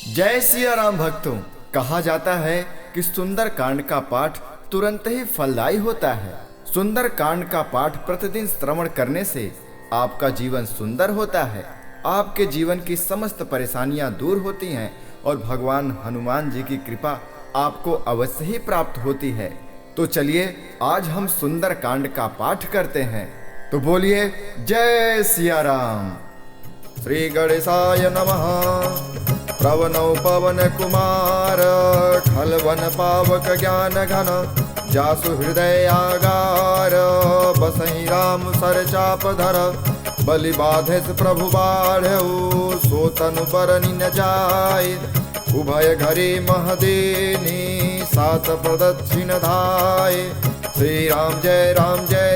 जय सिया राम भक्तों। कहा जाता है कि सुंदर कांड का पाठ तुरंत ही फलदायी होता है। सुंदर कांड का पाठ प्रतिदिन श्रवण करने से आपका जीवन सुंदर होता है, आपके जीवन की समस्त परेशानियां दूर होती हैं और भगवान हनुमान जी की कृपा आपको अवश्य ही प्राप्त होती है। तो चलिए आज हम सुंदर कांड का पाठ करते हैं। तो बोलिए जय सिया राम। श्री गणेशाय नमः। प्रवनौ पवन कुमार खलवन पावक ज्ञान घन जासु हृदय आगार बसहि राम सर चाप धर बलि बाधेस प्रभु बाढ़ऊ सो तनु बरनि न जाय उभय घरे महदेनी सात प्रदक्षिण धाय। श्री राम जय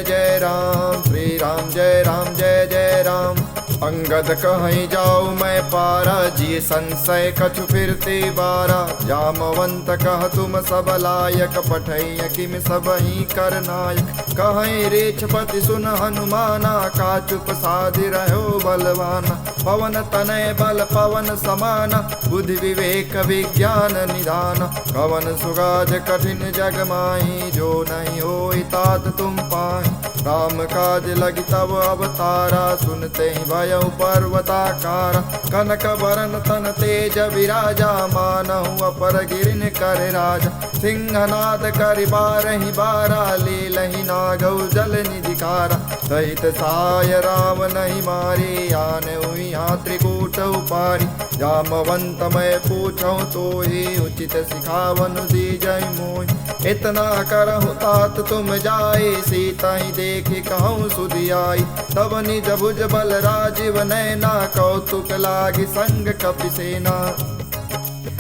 जय राम, श्री राम जय जय राम। अंगद कहीं जाऊँ मैं पारा जी संशय कछु फिरते बारा जामवंत कह तुम सब लायक पठैय किम सब ही कर नायक कहीं रेछपति सुन हनुमाना का चुप साधि रहो बलवाना पवन तनय बल पवन समाना बुद्धि विवेक विज्ञान निधान कवन सुगाज कठिन जग माही जो नहीं होई तात तुम पाहि राम काज लगी तब अवतारा सुनते ही भय पर्वताकार कनक बरन तन तेज विराजा मानहु अपर गिरिन कर राजा सिंहनाद करि बारहि बारा लीलहि नागौ जल निधिकारा सहित साय राम नहीं मारे आने यहाँ त्रिकूट उपारी जामवंत मैं पूछूं तो ही उचित सिखावन दीजै मोहि इतना करहु तात तुम जाए सीता ही देखी कहूँ सुधियाई तब निज भुज बल राजीव नैना कौतुक लागी संग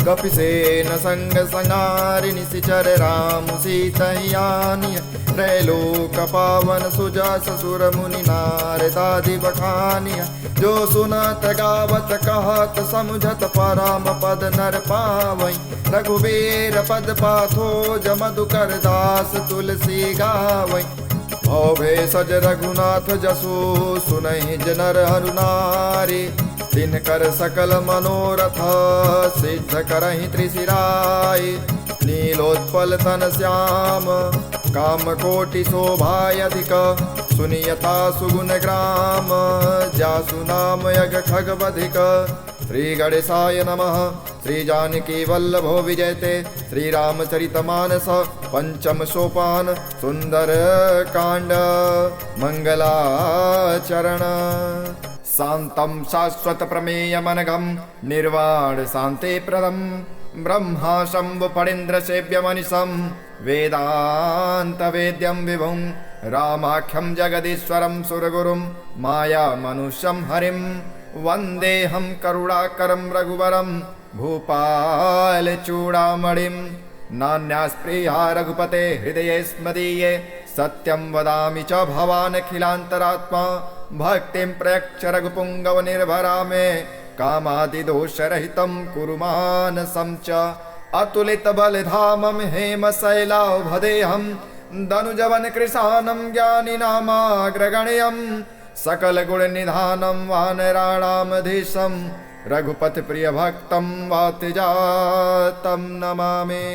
कपिसेन संग संगारि निशिचर राम सीतयानि त्रैलोक पावन सुजा ससुर मुनि नारदादि बखानिया जो सुनत गावत कहत समुझत परम पद नर पावै रघुबीर पद पाथो जमधुकर दास तुलसी गावै भवे सज रघुनाथ जसु सुनहि जनर हरुनारी तिनकर सकल मनोरथ सिद्ध करहि त्रिशिराय नीलोत्पल तन श्याम काम कोटि शोभायधिक सुनियता सुगुण ग्राम जासु नाम यग खगवधिक। श्री गणेशाय नमः। श्री जानकी वल्लभो विजयते श्री रामचरितमानस पंचम सोपान सुंदर कांड मंगलाचरण। शांतं शाश्वत प्रमेय मनघम निर्वाण शांति प्रदम ब्रह्मा शंभु फणीन्द्र सेव्य मनिषं वेदांत वेद्यं विभुं रामाख्यं जगदीश्वरं सुरगुरुं माया मनुष्यं हरिं वन्देऽहं करुणाकरं रघुवरं भूपाल चूड़ामणिं नान्यास्पृहा रघुपते हृदये स्मदीये सत्यं वदामि च भवानखिलान्तरात्मा भक्तिं प्रयच्छ रघुपुङ्गव निर्भरा मे कामादिदोषरहितं कुरु मानसं च अतुलित बलधामं हेमशैलावधेऽहं दनुजवन कृशानं ज्ञानिनामाग्रगण्यं सकल गुण निधानं वानराणामधीशं रघुपति प्रिय भक्तं वातिजातं नमामि।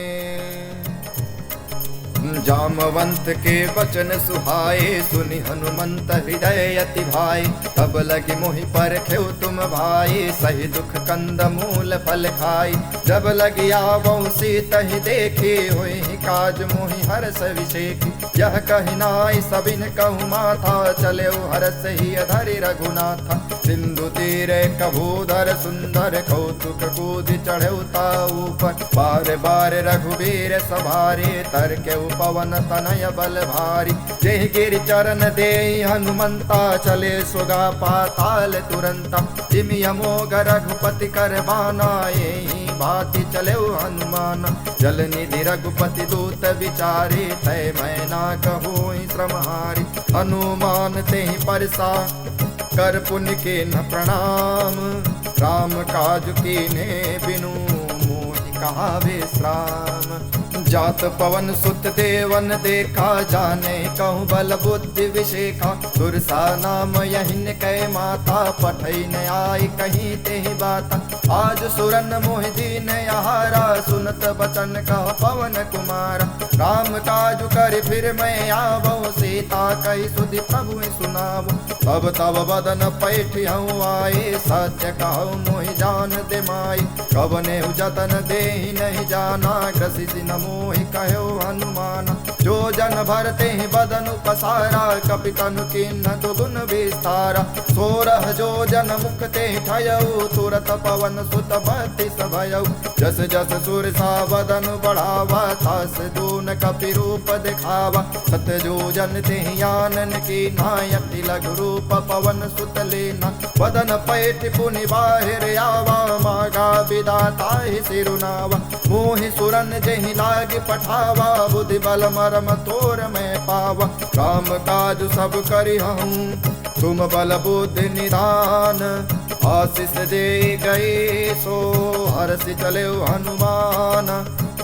जामवंत के वचन सुहाए सुनि हनुमंत हृदय अति भाई तब लगी मोहि परखेउ तुम भाई सही दुख कंद मूल फल खाई जब लगी आवौ सीतहि देखी होई काज मोहि हर्ष विषेखी यह कहि नाई सबिन कहु माथा चले हर्ष ही धरि रघुनाथा सिंधु तीरे कभूधर सुंदर कौतुक कूदि चढ़ेउ ता ऊपर बार बार रघुबीर सवारे तरके पवन तनय बल भारी जेहि गिरि चरण देहि हनुमंता चले सुगा पाताल तुरंता जिमि अमोघ रघुपति कर बाना एहि भांति चले हनुमान जल निधि रघुपति दूत विचारे तय मैं ना कहोहि श्रमहारी हनुमान तेहि परसा कर पुण्य के न प्रणाम राम काज कीन्हे बिनु मोहि कहा विश्राम जात पवन सुत देवन देखा, जाने कहूँ बल बुद्धि विशेखा। दुर्सा नाम यहिन कै माता, पठई न आई कहीं ते बाता। आज सुरन मोहि दीन यहारा, सुनत बचन कह पवन कुमारा। राम काजु कर फिर मैं आवो, सीता कही सुधि प्रभु सुनावो। तब तब बदन पैठियऊ आए, सत्य कहूँ मोहि जान दे माई। कवने जतन देहि नहीं जाना, ग्रसित न मोहि कहो हनुमाना। जो जन भरते बदन पसारा, कपि तनु किन्ह दुगुन विस्तारा। 16 जो जन मुख ते ठयऊ, तुरत पवन सुत बत्तीस भयऊ। जस जस सुर सा बदन बढ़ावा, तास दून कपि रूप दिखावा। सत जो जन ते आनन की नायति लघु रूप पवन सुत लेना। बदन पैठ पुनि बाहिर आवा, मागा विदाता ही सिरुनावा। मोहि सुरन जेहि लाग पठावा, बुद्धि बल मरम तोर मैं पावा। राम काज सब करिहूँ, तुम बल बुद्धि निधान। आशीष दे गए सो हर्षि चले हनुमान।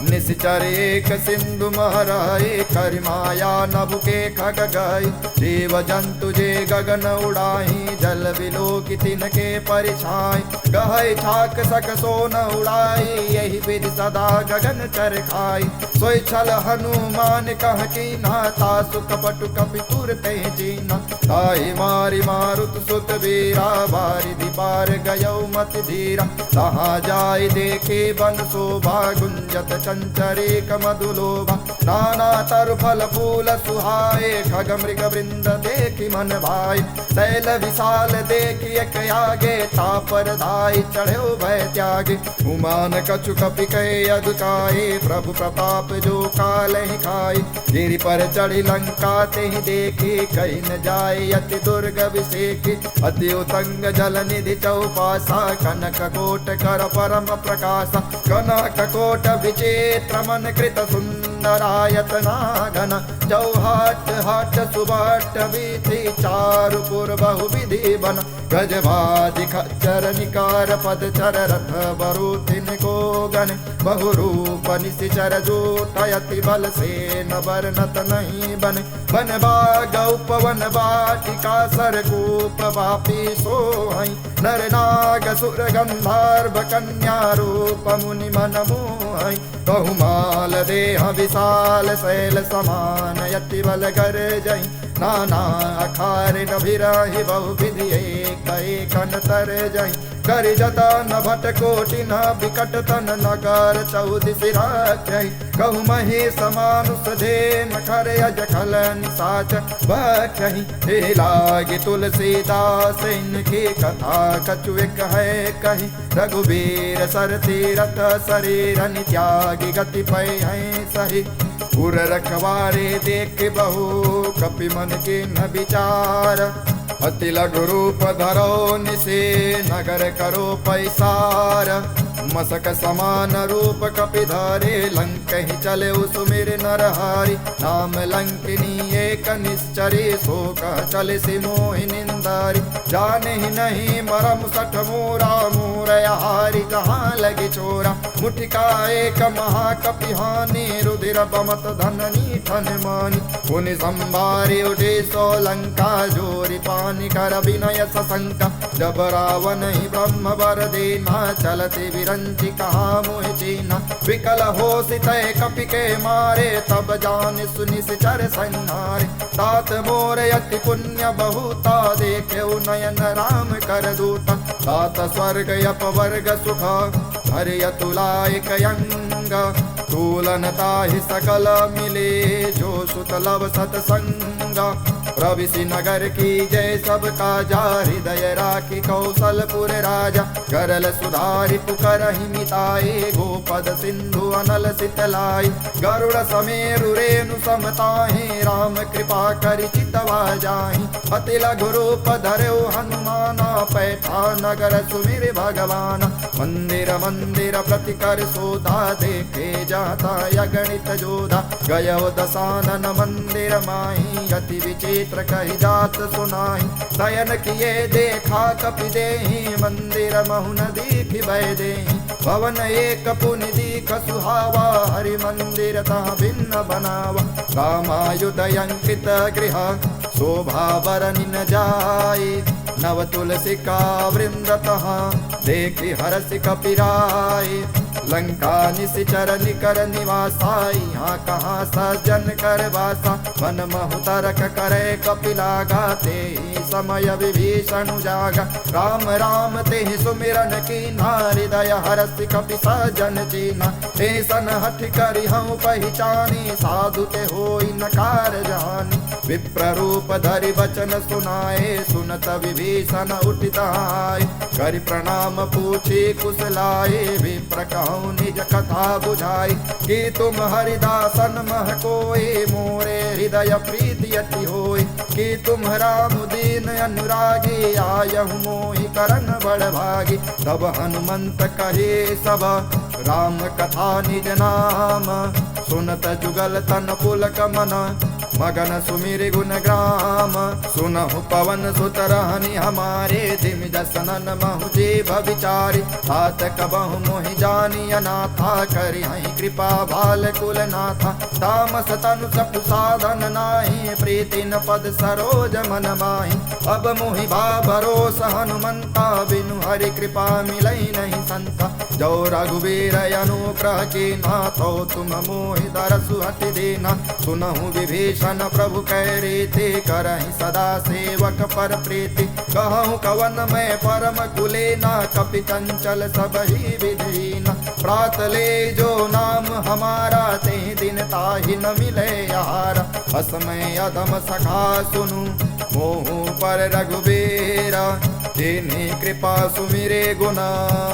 निश्चर एक सिंधु महराए, कर माया नभ के खग गए। जीव जंतु जे गगन उड़ाही, जल बिलो की तिनके परिछाई। गहै छाक सक सोन उड़ाई, यही विधि सदा गगन चर खाई। सोई छल हनुमान कह की नाता, सुख पटु कपि तुर ते जीना। ताहि मारि मारुत सुत वीरा, बारिधि पार गयौ मति धीरा। तहाँ जाय देखे बन शोभा, गुंजत चंचरेक मधुलोभा। नाना तरु फल फूल सुहाए, खग मृग वृंद देखि मन भाई। शैल विशाल देखि एक आगे, तापर धाई चढ़ो भय त्यागे। उमान कछु कपि कहे अधुकाए, प्रभु प्रताप जो काल ही खाई। गिरि पर चढ़ी लंका ते ही देखी, कहीं न जाए अति दुर्ग विषेकी। अति उतंग जल निधि चौपासा, कनक कोट कर परम प्रकाशा। कनक कोट विचित्र मन कृत सुंदरायतना घन। चौहाट हाट सुबाट वीथि, चारु पुर बहु विधि बन। गजबाजी खच्चर निकार पद चर, रथ बरूथिन को गन। बहु रूप निशिचर जूटयति, बल से न बरनत नहीं बन। बन बाग उपवन बाटिका, सरकूप वापी सोहई। नर नाग सुर गंधर्व कन्या, रूप मुनि मन मोहई। बहुमाल देह विशाल, शैल समान यति बल कर जई। नाना अखार नभिरहि, बहु विधि एक एक तर जई। कर जतन भट कोटि न विकट तन, नगर 14 राखै। कहु महेश मानुष धेन, खर अज खल निसाच बखहि। हे लागे तुलसीदास, इनकी कथा कछु एक है कही। रघुबीर सर तीरथ शरीर, त्यागी गति पै हैं सही। उर रखवारे देख बहु, कपि मन के न विचार। अति लघु रूप धरो निसे, नगर करो पैसार। मसक समान रूप कपि धारे, लंक ही चले सुमिर नरहारी। नाम लंकिनी एक निश्चरी, सो कह चले सि मोहि निंदारी। जाने ही नहीं मरम सठ मोरा, मोरहारी जहाँ लगे चोरा। मुठिका एक महाकपि हानि, रुधिर बमत धननी ठन मानी। पुनि संभारी उठे सो लंका, जोरी पानी कर विनय सशंका। जब रावण ही ब्रह्म वर देना, चलते विरंचि कहा मोहि चीना। विकल हो सितय कपि के मारे, तब जान सुनि सिचर संहारे। तात मोर अति पुण्य बहुता, देखे नयन राम कर दूता। तात स्वर्ग अपवर्ग सुख, हरिय तुलायक यंग। तुलनता ही सकल मिले, जो सुतलव सतसंगा। प्रविशि नगर की जय सब काजा, हृदय राखी कौशलपुर राजा। करल सुधारि पुकरहि मिताए, गोपद सिंधु अनल सितलाई। गरुड़ समेरु रेणु समताहि, राम कृपा करि चितवा जाहि। अति लघु रूप धरौ हनुमाना, पैठा नगर सुमिर भगवाना। मंदिर मंदिर प्रति कर शोधा, देखे जाता अगणित जोधा। गयो दसानन मंदिर माही, अति विचित्र कही जात सुनाई। शयन किए देखा कपि देहि, मंदिर महुन दीखि भय देहि। भवन एक पुनि सीख सुहावा, हरि मंदिर तह भिन्न बनावा। रामायुध अंकित गृह शोभा बरनि न जाए, नव तुलसी का वृंदतः देखि हरसि कपिराए। लंका निशिचर निकर निवासा, यहाँ कहाँ सज्जन कर वासा। मन महु तरक करे कपिला गाते, समय विभीषण जागा। राम राम ते सुमिरन कीना, हृदय हरसि कपि सज्जन चीना। ऐसन हठ करि हूँ पहचानी, साधु ते होई नकार जानी। विप्र रूप धरि वचन सुनाए, सुनत विभीषण उठित आए। करि प्रणाम पूछी कुशलाए, विप्र कहूँ निज कथा बुझाई। कि तुम हरिदासन मह कोई, मोरे हृदय प्रीति अति होई। कि तुम राम दीन अनुरागी, आयहु मोहि करन बड़ भागी। तब हनुमंत कहे सब राम कथा निज नाम, सुनत जुगल तन पुलक मन, मगन सुमिर गुण ग्राम। सुनहु पवन सुत रहनि हमारे, धिम जसनन महु जीव विचारी। तात कबहु मोहि जानी अनाथा, करि हहि कृपा भाल कुल नाथा। तामस तनु सपु साधन नाही, प्रीति न पद सरोज मन माही। अब मोहि भा भरोस हनुमंता, बिनु हरि कृपा मिलई नहीं संता। जो रघुवीर अनुग्रह कीना, तो तुम मोहि दरसु हटि देना। सुनहु विभीषण प्रभु कै रीति, करहि सदा सेवक पर प्रीति। कहूँ कवन में परम कुलेना, कपि चंचल सबहि विधीना। प्रात ले जो नाम हमारा, ते दिन ताहि न मिले आहारा। असमय अधम सखा सुनु, मोहु पर रघुबीरा। तिन्हि कृपा सुमिरे गुना,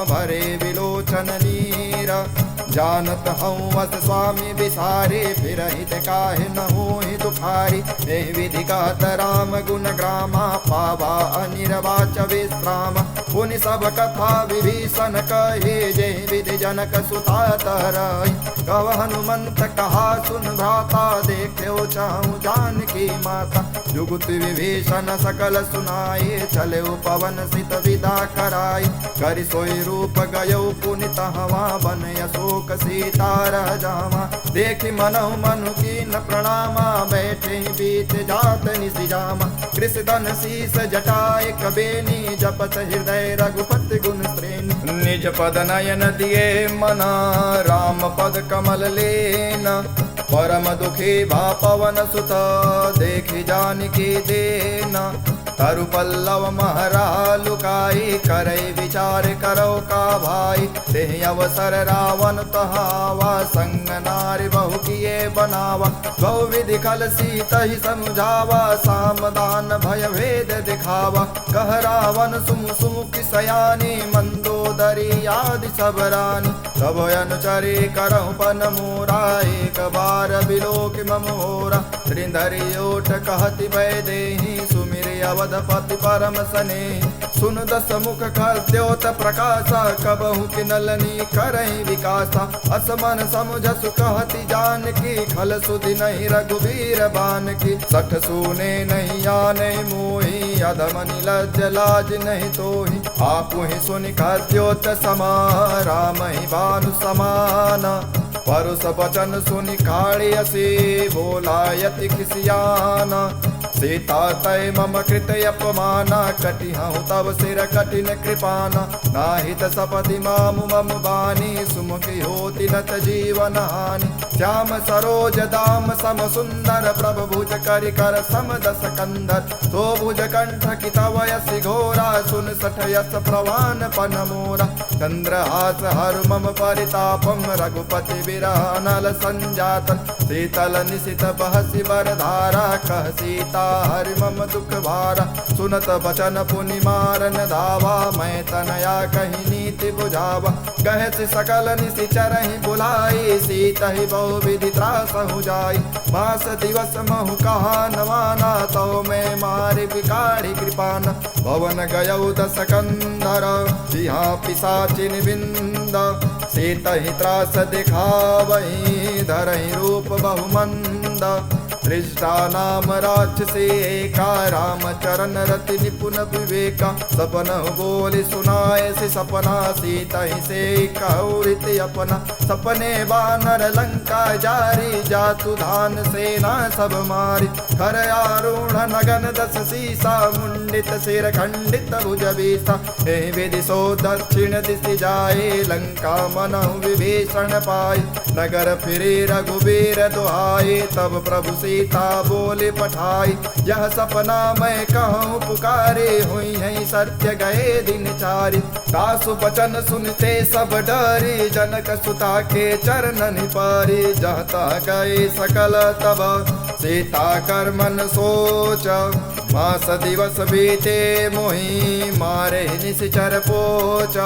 भरे विलोचन नीरा। जानत हूँ अस स्वामी विसारे, फिर हित काहे न होहि दुखारी। एहि विधि कहत राम गुण ग्रामा, पावा अनिर्वाच विश्राम। पुनि सब कथा विभीषण कहे, जेहि विधि जनक सुता तरहि। कव हनुमंत कहा सुन भ्राता, देख्यो चाहूँ जानकी माता। जुगुत विभीषण सकल सुनाए, चले पवन सित विदा कराई। करि सोई रूप गयो पुनि तहवा, बन अशोक सीता रह जावा। देखि मनहु मनु कीन प्रणामा, बैठे बीच जात निसि जामा। कृषदन शीस जटाए कबेनी, जपत हृदय रघुपति गुण श्रेणी। निज पद नयन दिए मना, राम पद कमल लेना। परम दुखी भा पवन सुत, देखि जानकी देना। तरु पल्लव महरा लुकाई, करई विचार करो का भाई। तेहि अवसर रावण तहावा, संग नारी बहु किए बनावा। बहु विधि खल सीतहि समझावा, सामदान भय भेद दिखावा। कह रावण सुमु सुमुखि सयानी, मंदोदरी आदि सब रानी। तब अनुचरी करहु पन मोरा, एक बार बिलोक मम होरा। त्रिधरि ओट कहति भय देहि, सुमिर अवधपति परम सनेहि। सुन दस मुख खद्योत प्रकाशा, कबहु किनलनी करहि विकासा। असमन समझसु कहति जानकी, खल सुधि नहीं रघुबीर बानकी। सठ सूने नहीं आने मोहि, अधम निलज्ज लाज नहीं तोहि। आपुहि सुनि खद्योत समा, राम ही भानु समाना। परुष बचन सुनि काढ़ियसि, बोला यति खिसियाना। सीता तय मम कृत अपमाना, कटि हूँ तब सिर कठिन कृपाना। नाहित सपति मामु मम बानी, सुमुखी होति नत जीवन हानि। श्याम सरोज दाम सम सुंदर, प्रभु भुज करि कर सम दस कंधर। तो भुज कंठ की तव यसि घोरा, सुन सठ यस प्रवान पन मोरा। चंद्रहास हर मम परितापम, रघुपति विरह नल संजातन। शीतल निशित बहसि बरधारा, कह सीता हरि मम दुख भारा। सुनत बचन पुनि मारन धावा, मैं तनया कही नीति बुझावा। कहत सकल निशिचरहि बुलाई, सीतहि बहु विधि त्रासहु जाई। मास दिवस महु कहा न माना, तो मैं मारि बिकाढ़ी कृपाना। भवन गयौ दस कंधर, बिहा पिशाचिन बिंद। सीतहि त्रास दिखावहि, धरहि रूप बहुमंद। दृष्टा नाम राक्षसे एका, रामचरण रति निपुण विवेका। सपन बोले सुनाए से सपना, सीता ही से कौरित अपना। सपने बानर लंका जारी, जातु धान सेना सब मारी। खर आरूढ़ नगन दस सीसा, मुंडित सिर खंडित भुज बीसा। हे विदिशो दक्षिण दिशि जाए, लंका मनहु विभीषण पाए। नगर फिरे रघुबीर दुहाए, तब प्रभु सीता बोले पठाई। यह सपना मैं कहूँ पुकारे, हुई है सत्य गए दिन चारि। सासु बचन सुनते सब डरे, जनक सुता के चरणन पारे। जहता गए सकल तब सीता कर मन सोच, मास दिवस बीते मोहि मारे निश्चर पोच।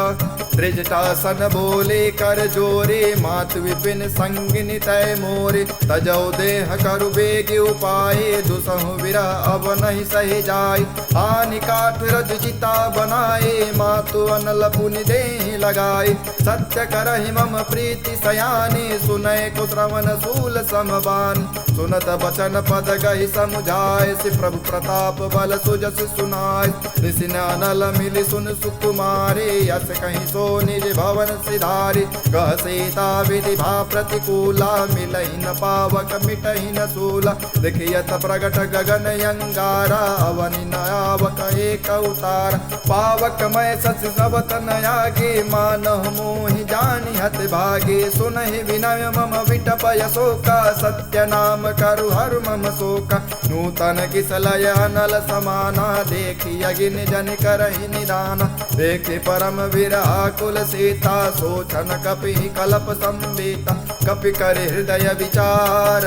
दृष्टासन बोले कर जोरे, मातु विपिन संगिनी तय मोरे। तजौ देह करु बेग उपाय, दुसहु विरह अब नहीं सही जाय। हानि काठ रज चिता बनाए, मातु अनल पुनि देहि लगाए। सत्य करहि मम प्रीति सयानी, सुनय को श्रवण सूल समबान। सुनत बचन पद गहि समुझाय, सि प्रभु प्रताप बल सुजस सुनाय। निसिन अनल मिलि सुन सुकुमारे, यस कहीं सो निज भवन सिधारी। कह सीता विधि भा प्रतिकूला, मिलहि न पावक मिटहि न सूला। देखियत प्रगट गगन अंगारा, अवनि न आवक एक अवतार। पावक मैं सच सब तन आगे, मानहु मोहि जानि हत भागे। सुनहि विनय मम विटप यशोका, सत्य नाम करु हर मम शोका। नूतन किसलय अनल समाना, देखि अगिन जन करहि निदाना। देखे परम विरहा कुल सीता, सोचन कपि कलप संवेता। कपि करे हृदय विचार,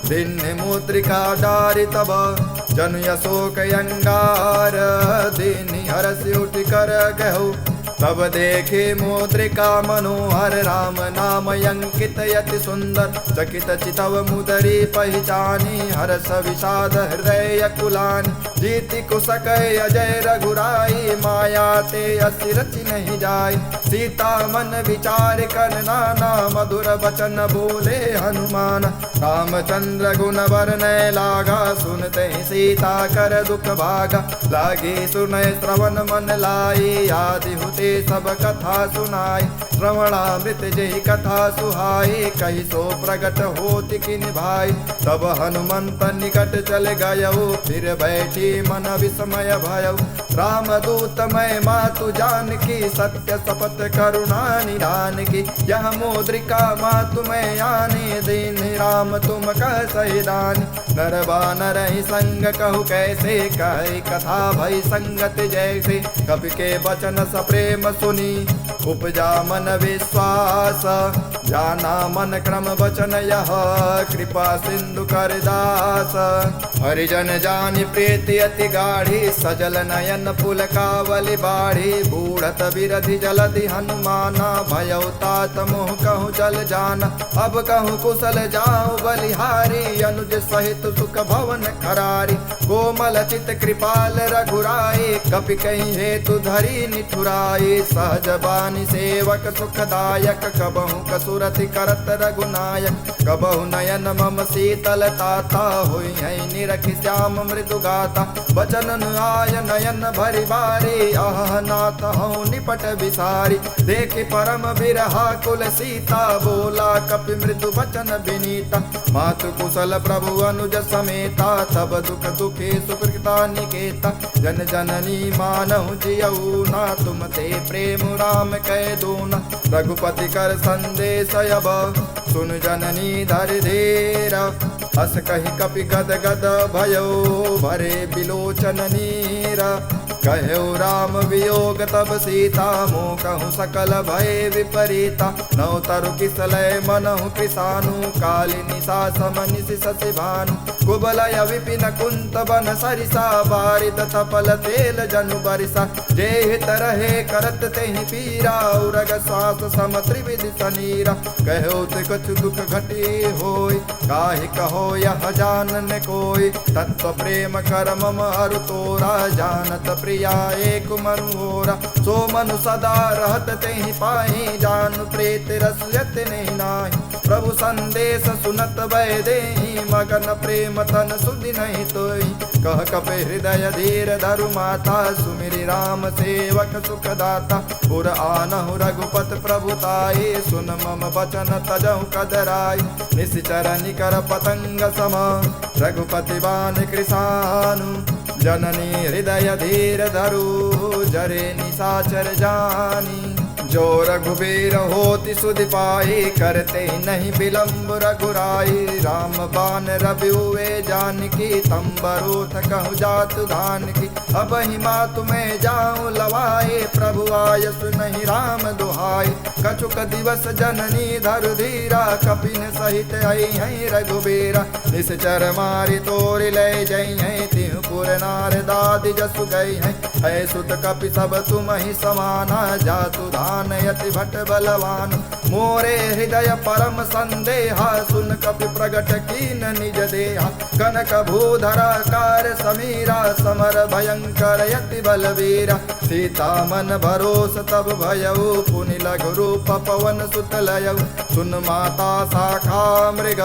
भिन्न मुद्रिका डारि तब। जन यशोक अंगार, दीनि हरसि उठ कर गहु। तब देखे मुद्रिका मनोहर, राम नाम अंकित यति सुंदर। चकित चितव मुदरी पहचानी, हर्ष विषाद हृदय कुलानी। जीति कुशक अजय रघुराई, माया ते असि रचि नहीं जाय। सीता मन विचार कर नाना, मधुर वचन बोले हनुमान। रामचंद्र गुण वर्णय लागा, सुनते सीता कर दुख भागा। लागे सुनय श्रवण मन लाई, आदि हुते सब कथा सुनाए। श्रवणामृत जहि कथा सुहाए, कहि सो प्रगट होति किन भाई। तब हनुमंत निकट चल गयो, फिर बैठी मन विस्मय भयो। रामदूत मैं मातु जानकी, सत्य शपथ करुणा निधान की। यह मुद्रिका मातु मैं आने, दीन राम तुम कह सही दानी। नर बानर ही संग कहु कैसे, कही कथा भई संगत जैसे। कवि के वचन सप्रेम सुनी, उपजा मन विश्वास। जाना मन क्रम वचन यह, कृपा सिंधु कर दास। हरिजन जानि प्रीति अति गाढ़ी, सजल नयन पुलकावली बाढ़ी। बूढ़त बिरधि जलधि हनुमाना, भयउ तात मोह कहूँ चल जाना। अब कहूँ कुशल जाऊँ बलिहारी, अनुज सहित सुख भवन खरारी। कोमल चित कृपाल रघुराई, कपि कहीं हेतु धरी निठुराई। सहज बानी सेवक सुखदायक, कबहु कसुरति करत रघुनायक। कबहु नयन मम शीतल ताता, होई है निरख श्याम मृदु गाता। बचन आय नयन भरि बारी, आह नाथ हूँ निपट विसारी। देखे परम बिरहा कुल सीता, बोला कपि मृदु वचन विनीता। मातु कुशल प्रभु अनुज समेता, तब दुख दुखे सुकृता निकेता। जन जननी मानहु जियऊ ना, तुम ते प्रेम राम कह दूना। रघुपति कर संदेश अब, सुन जननी धर धीर। हस कहि कपि गद गद भयो, भरे बिलोचन नीर। कहु राम वियोग तब सीता, मोह कहूँ सकल भय विपरीता। नौ तरु किसलय मनहु कृसानु, कालिनी सासम निशि शशि भानु। कुबलय विपिन कुंत बन सरिसा, बारिद तपल तेल जनु बरिसा। जेहि तरहे करत तेहि पीरा, उरग सास सम त्रिविधि सनीरा। कहो ते कछु दुख घटी होय, काहि कहो यह जानन कोय। तत्व प्रेम कर मम अरु तोरा, जानत प्रिया एक मनुरा, सो मनु सदा रहत तेहि पाहि, जानु प्रेत रसयत नहीं नाहि। प्रभु संदेश सुनत भय देहि, मगन प्रेम तन सुधि नहीं तोहि। कह कपि हृदय धीर धरु माता, सुमिरि राम सेवक सुखदाता। पुर आनहु रघुपत प्रभुताई, सुन मम बचन तजहु कदराई। निश्चर निकर पतंग सम, रघुपति बान कृसानु। जननी हृदय धीर धरु, जरे निशाचर जानी। जो रघुबीर होति सुधि पाई, करते नहीं विलम्ब रघुराई। राम बान रवि हुए जानकी, तंबरोथ कहु जातु धान की। अब ही मातु में जाऊं लवाए, प्रभु आयस नहीं राम दुहाई। कछुक दिवस जननी धरु धीरा, कपिन सहित आई हैं रघुबीरा। निश्चर मारि तोरि ले जई हैं, तिहु पुर नार दादि जसु गई हैं। है सुत कपि सब तुम ही समाना, जातु धान यति भट बलवान। मोरे हृदय परम संदेहा, सुन कपि प्रगट कीन निज देहा। कनक भूधरा कार समीरा, समर भयंकर यति बलवीरा। सीता मन भरोस तब भयउ, पुनि लघु रूप पवन सुत लयउ। सुन माता शाखा मृग,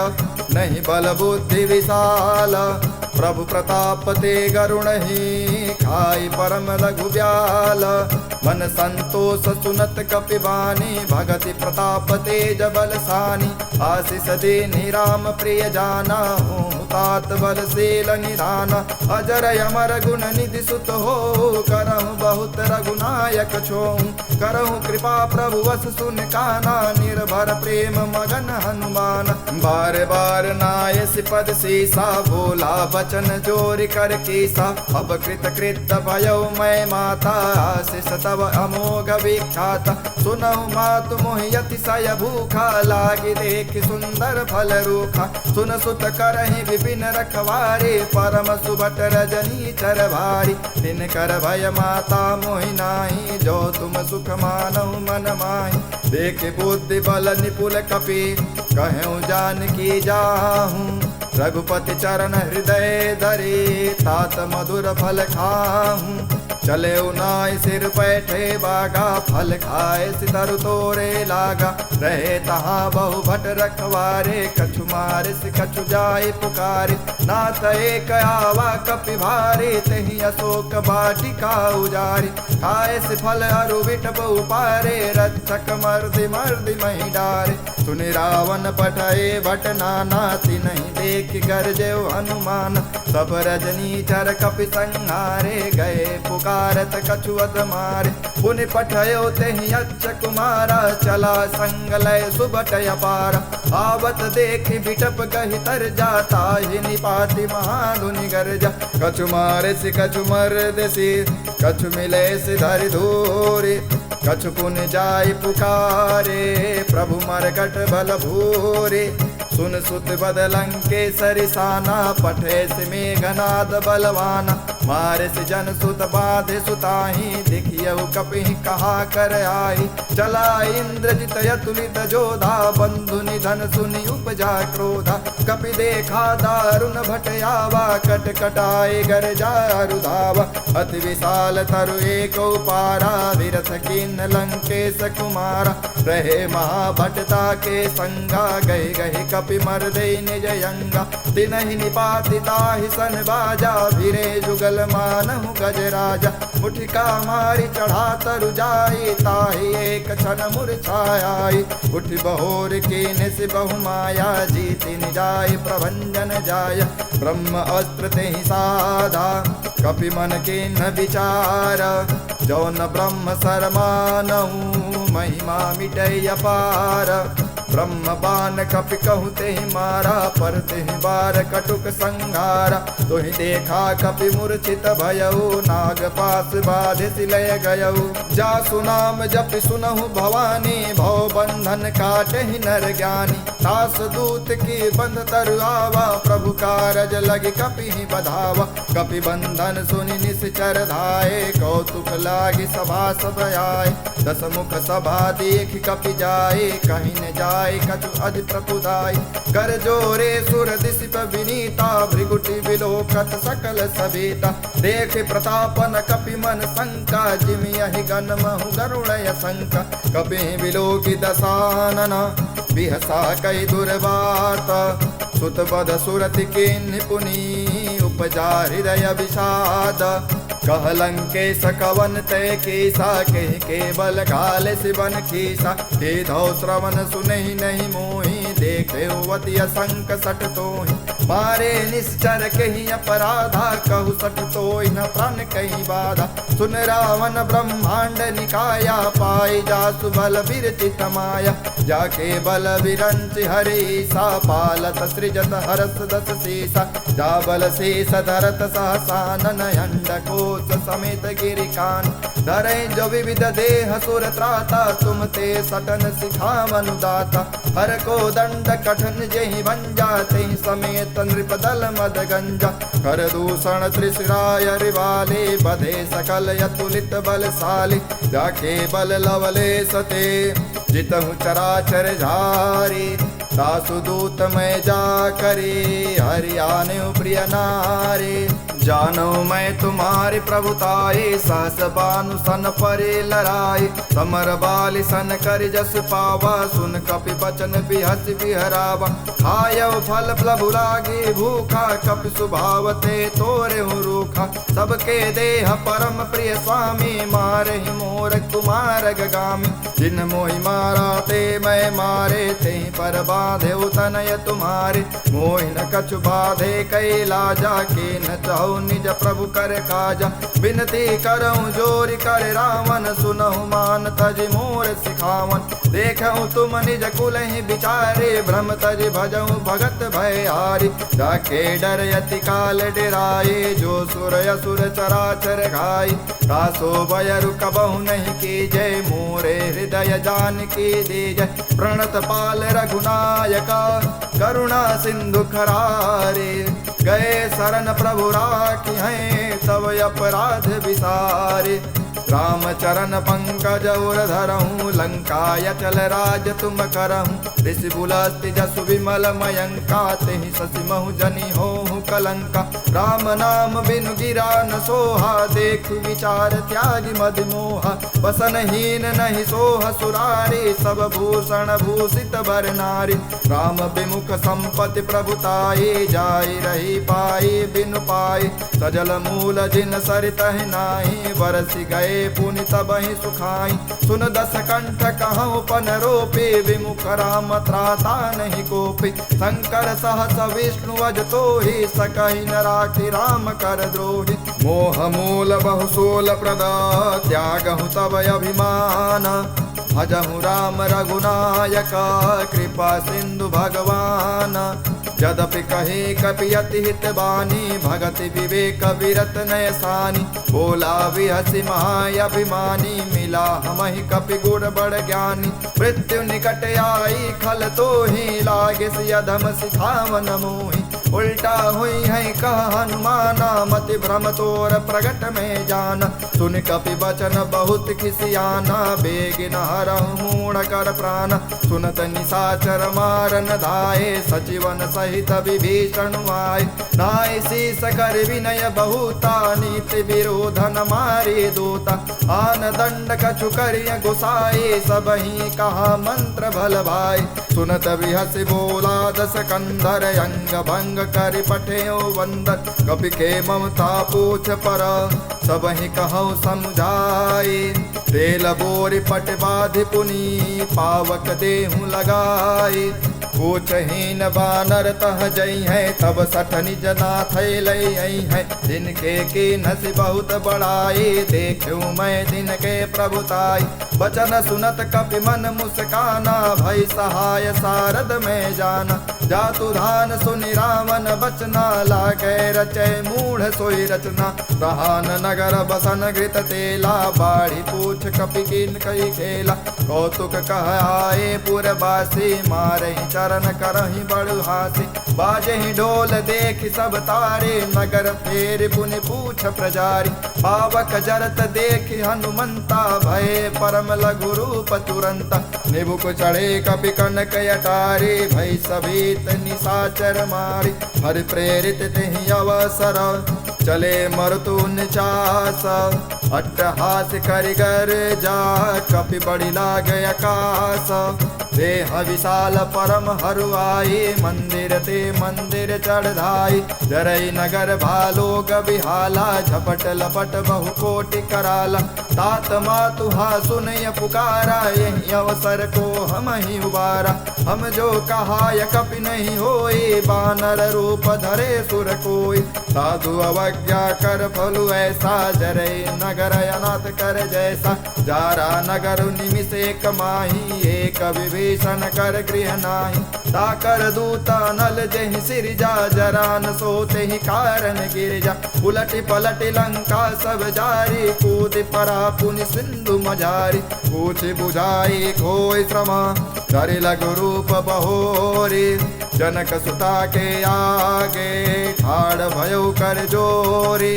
नहीं बल बुद्धि विशाल। प्रभु प्रताप ते गरुण ही, खाई परम लघु ब्याल। मन संतोष सुनत कपि बानी, भगति प्रताप तेज बलसानी। आशीष देनि राम प्रिय जाना, हूँ तात बलशील निधाना। अजर अमर गुण निधि सुत हो, करहु बहुत रघुनायक छोहु। करहु कृपा प्रभु वस सुन काना, निर्भर प्रेम मगन हनुमान। बार बार नायस पद सीसा, बोला बचन जोरि कर कीसा। अब कृत कृत भयो मैं माता, आशीष तब अमोघ विख्याता। सुनहु मातु मोहि अतिशय भूखा, लागी देख सुंदर फल रूखा। सुन सुत करहि विपिन रखवारे, परम सुभट रजनी चर भारी। दिन कर भय माता मोहि नाही, जो तुम सुख मानहु मन माहि। देख बुद्धि बल निपुल कपि, कहूँ जानकी जाहूँ। रघुपति चरण हृदय धरे, तात मधुर फल खाहूँ। चले उनाय सिर बैठे बागा, फल खाए सितरु तोरे लागा। रहे तहाँ बहु भट रखवारे, कछु मारे से कछु जाए पुकारे। नाथ एक आवा कपि भारे, तही अशोक बाटिका उजारी। खाए से फल अरु विटप उपारे, रक्षक मर्दि मर्दि मही डारे। सुनि रावण पठए भट नाना, तिनहि देख गरजे हनुमान। सब रजनी चर कपि संहारे, गए पुकारत कछुअत मारे। पुनि पठयो तेहि यक्ष कुमारा, चला संग लय सुबट अपारा। आवत देखि बिटप गहि तर जाता, ही निपाति महाधुनि गर्जा। कछु मारे से कछु मर्द से, कछु मिले से धरि धूरे। कछु पुनि जाय पुकारे, प्रभु मरकट बल भूरे। सुन सुत बदलंके सरिसाना, पठे से मेघनाद बलवाना। मारे से जन सुत बाधे सुताही, देखियहु कपि कहा कर आई। चला इंद्रजित यतुलित जोधा, बंधु निधन सुनि उपजा क्रोधा। कपि देखा दारुण भट आवा, कट कटाए गरजा रुधावा। अति विशाल तरु एक पारा, विरथ किन्न लंकेश कुमारा। रहे महाभटता के संगा, गहे गहे कपि मर्दे निज यंगा। तिनहि निपाति ताहि सन बाजा, भिरे जुगल मानहु गजराजा। मुठिका मारी चढ़ा तरु जाई, ताहि एक क्षण मूर्छाई। उठि बहोर कीन से बहु माया, जीति निजाय प्रभंजन जाय। ब्रह्म अस्त्र तेहि साधा, कपि मन के न विचार। जो न ब्रह्म सरमानहु, महिमा मिटै अपार। ब्रह्म बान कपि कहु तेहि मारा, पर तेहि बार कटुक संहारा। तोहि देखा कपि मूर्छित भयउ, नाग पास बाधे सिलय गयउ। जासु नाम जपि सुनहु भवानी, भव बंधन काटहि नर ज्ञानी। दास दूत की बंध तरु आवा, प्रभु कारज लगी कपि ही बधावा। कपि बंधन सुनि निश्चर धाये, कौतुक लागी सभा सब आए। दस मुख सभा देख कपि जाए, कहीं न जाए कछु अज प्रपुदाय। कर जोरे सुर दिसिप विनीता, भृगुटि विलोकत सकल सवेता। देख प्रतापन कपि मन शंका जिमि यहि गण महु गरुड़य शंका कपि विलोकित दशानन बिहसा कई दुर्वात सुत बध सुरति के निपुनी उपजा हृदय विषाद कह लंकेश कवन तय केसा कह केवल घाल सिवन खीसा के धौ श्रवण सुनहि नहीं मोहि देखे वति असंक सट तोहि मारे निश्चर कही अपराधा कहु सट तोहि न प्राण कही बाधा सुन रावण ब्रह्मांड निकाया पाई जासु बल विरचित माया जाके बल विरंच हरीसा पालत सृजत हरस दस सीसा जा बल शेष धरत सहसानन अंड कोश समेत गिरिकान धरे जो विविध देह सुर त्राता तुम ते सटन सिखा मनुदाता हर को दंड कठन जेहि भंजा तेहि समेत नृपदल मद गंजा कर दूषण त्रिशिराय रिवाले बधे सकल यतुलित बलशाली जाके बल लवले सते जितहु चराचर झारी दासु दूत मैं जा करे हरियाने प्रिय नारे जानो मैं तुम्हारी प्रभुताए सहस बानु सन परे लड़ाई समर बाली सन कर जस पावा सुन कपि बचन बिहस बिहरावा खायव फल प्रभु लागे भूखा कपि सुभावते तोरे रूखा सबके देह परम प्रिय स्वामी मारे मोर कुमार गगामी जिन मोहि मारा ते मैं मारे ते पर बाधे तनय तुम्हारे मोहि न कछु बाधे कैला जाके न चाहु निज प्रभु कर काजा विनती करऊं जोरि कर रावण सुनहु मान तज मोर सिखावन देखऊं तुम निज कुल ही विचारे भ्रम तज भजऊं भगत भयहारी जाके डर यति काल डेराए जो सुर असुर चराचर घाई तासो बयरु कबहु नहीं की जय मोरे हृदय जान की दे जय प्रणत पाल रघुनायका करुणा सिंधु खरारे गए शरण प्रभु राखी हैं तब अपराध विसारे राम चरण पंकज उर धरहूँ लंकाय चल राज तुम करहूँ ऋषि बुलस्ति जसु विमल मयंका तेहि शशि महु जनि होहु कलंका राम नाम बिनु गिरा न सोहा देख विचार त्यागी मद मोहा बसनहीन नहीं सोह सुरारी सब भूषण भूषित बर नारी राम विमुख संपत्ति प्रभुताई जाई रही पाई बिनु पाई सजल मूल जिन सरित नाही बरसि गए पुनि तबहि सुखाई सुन दस कंठ कहूँ पन रोपे विमुख राम त्राता नहीं कोपे शंकर सहस विष्णु अज तो ही सकहि न राखि राम कर द्रोही मोह मूल बहु सोल प्रदा त्यागहु तब अभिमान भजहु राम रघुनायका कृपा सिंधु भगवान यद्यपि कहे कपि अति हित बानी भगति विवेक विरत नय सानी बोला विहसि महाअभिमानी मिला हमहि कपि गुण बड़ ज्ञानी मृत्यु निकट आई खल तो ही लागे अधम सिखावन मोहि उल्टा हुई है कह हनुमाना मति भ्रम तोर प्रगट में जाना सुन कपि बचन बहुत खिसियाना बेगिन हरहु मूढ़ कर प्राण सुनत निशाचर मारन धाये सचिवन सहित विभीषण आए नाय शीस कर विनय बहुता नीति विरोधन मारे दूता आन दंड कछु करिय गुसाए सब ही कहा मंत्र भल भाई सुनत बिहस बोला दस कंधर अंग भंग कर पठे वंदन कपि के ममता पूछ पर सब ही कहूँ समझाए तेल बोरी पट बाधि पुनी पावक देहु लगाए पूछहीन बानर तह जई है तब सठ निज नाथ लई है जिनके की नसी बहुत बड़ाई देखूं मैं दिन के प्रभुताई बचन सुनत कपि मन मुस्काना भई सहाय सारद में जाना जातु धान सुनि रावण बचना लागे रचय मूढ़ सोई रचना रहान नगर बसन घृत तेला बाढ़ी पूछ कपि किन कई खेला कौतुक कह आए पुरवासी मारे चरण करहि बड़ु हासी बाजहि ढोल देख सब तारे नगर फेर पुनि पूछ प्रजारी पावक जरत देख हनुमंता भय परम लघु रूप तुरंता निबुक चढ़े कपि कनक अटारी भय सभीत निशाचर मारी हरि प्रेरित तेहि अवसर चले मरुतु निचास अट्टहास करिगर जा कपि बड़ी लाग आकाश देह विशाल परम हरुआई मंदिर ते मंदिर चढ़ाई जरई नगर भालोग बिहाला झपट लपट बहु कोटि कराला तात मातुहा सुनय पुकारा यही अवसर को हम ही उबारा हम जो कहाय कपि नहीं होई बानर रूप धरे सुर कोई साधु अवज्ञा कर फलु ऐसा जरई नगर अनाथ कर जैसा जारा नगर निमिष एक माही एक विभीषण कर गृह नाही ताकर दूता नल जहि सिरजा जरान सोते ही कारण गिरजा उलटी पलटी लंका सब जारी कूद परा पुनि सिंधु मजारी पूछ बुझाई खोई श्रमा धरि लघु रूप बहोरी जनक सुता के आगे ठाड़ भयो कर जोरी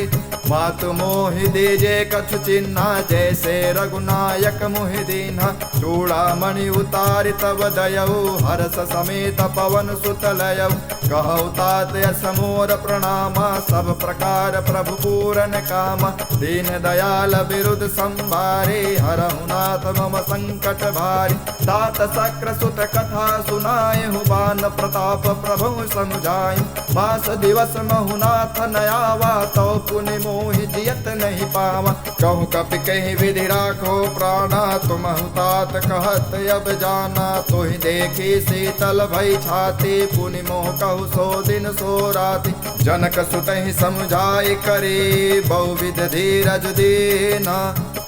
मातु मोहि दीजे कछु चिन्हा जैसे रघुनायक मोहि दीन्हा चूड़ामणि उतारि तब दयऊ हर्ष समेत पवन सुत लयऊ कहु तात समोर प्रणामा सब प्रकार प्रभु पूरन कामा दीन दयाल विरुद्ध संभारे हरहु नाथ मम संकट भारी तात शक्र सुत कथा सुनायहु बान प्रताप प्रभु समुझायु मास दिवस महुनाथ नयावा तो पुनि मोहि जियत नहीं पावा कहु कपि कहीं विधि राखो प्राणा तुम तात कहत अब जाना तोहि देखी शीतल भई छाती पुनि मोह कहु सो दिन सो राति जनक सुत ही समझाई करी बहुविध धीरज दीना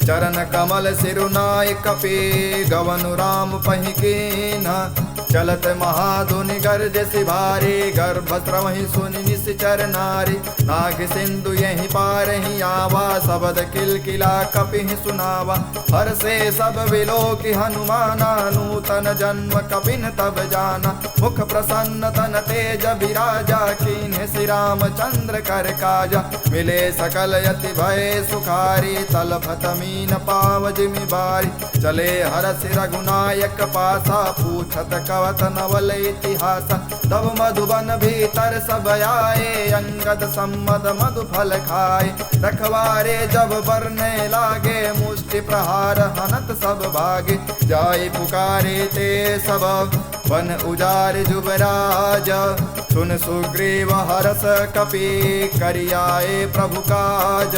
चरण कमल सिरुनाय कपि गवनु राम पहिकीना चलत महाधुनि गर्ज सिभारी गर्भ स्रवहि सुनि निश्चर नारी नाग सिंधु यही पार ही आवा शबद किलकिला कपि सुनावा हर से सब विलो की हनुमाना नूतन जन्म कपिन तब जाना मुख प्रसन्न तन तेज विराजा कीन्ह श्री राम चंद्र कर काजा मिले सकल यति भय सुखारी तलफत मीन पाव जिमि बारी चले हरसि रघुनायक पासा पूछत कवत नवल इतिहास तब मधुबन भीतर सब आए अंगद सम्मद मधु फल खाए रखवारे जब बरने लागे मुष्टि प्रहार हनत सब भागे जाय पुकारे ते सब वन उजार जुबराज सुन सुग्रीव हरस कपि करियाए प्रभु काज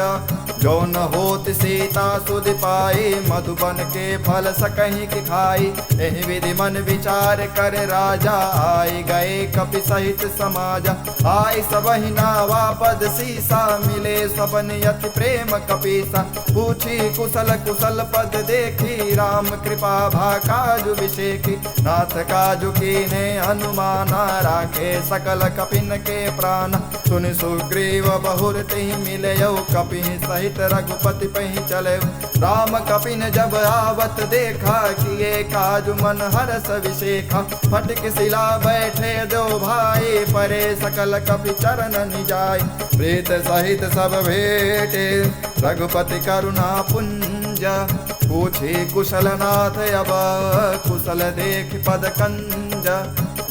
जो न होत सीता सुध पाई मधुबन के फल सकहीं की खाई एहि विधि मन विचार कर राजा आए गए कपि सहित समाजा आय सबहि नावा पद सीसा मिले सबन यति प्रेम कपीसा पूछी कुशल कुशल पद देखी राम कृपा भा काजु विषेखी नाथ काजु कीने हनुमाना राखे सकल कपिन के प्राण सुन सुग्रीव बहुर तिहि मिलयो कपि सहित रघुपति पहि चले राम कपिन जब आवत देखा किए काजु मन हरस विशेखा फटक शिला बैठे दो भाई परे सकल कपि चरण निजाय प्रीत सहित सब भेटे रघुपति करुणा पुंज पूछे कुशल नाथ अब कुशल देख पद कंज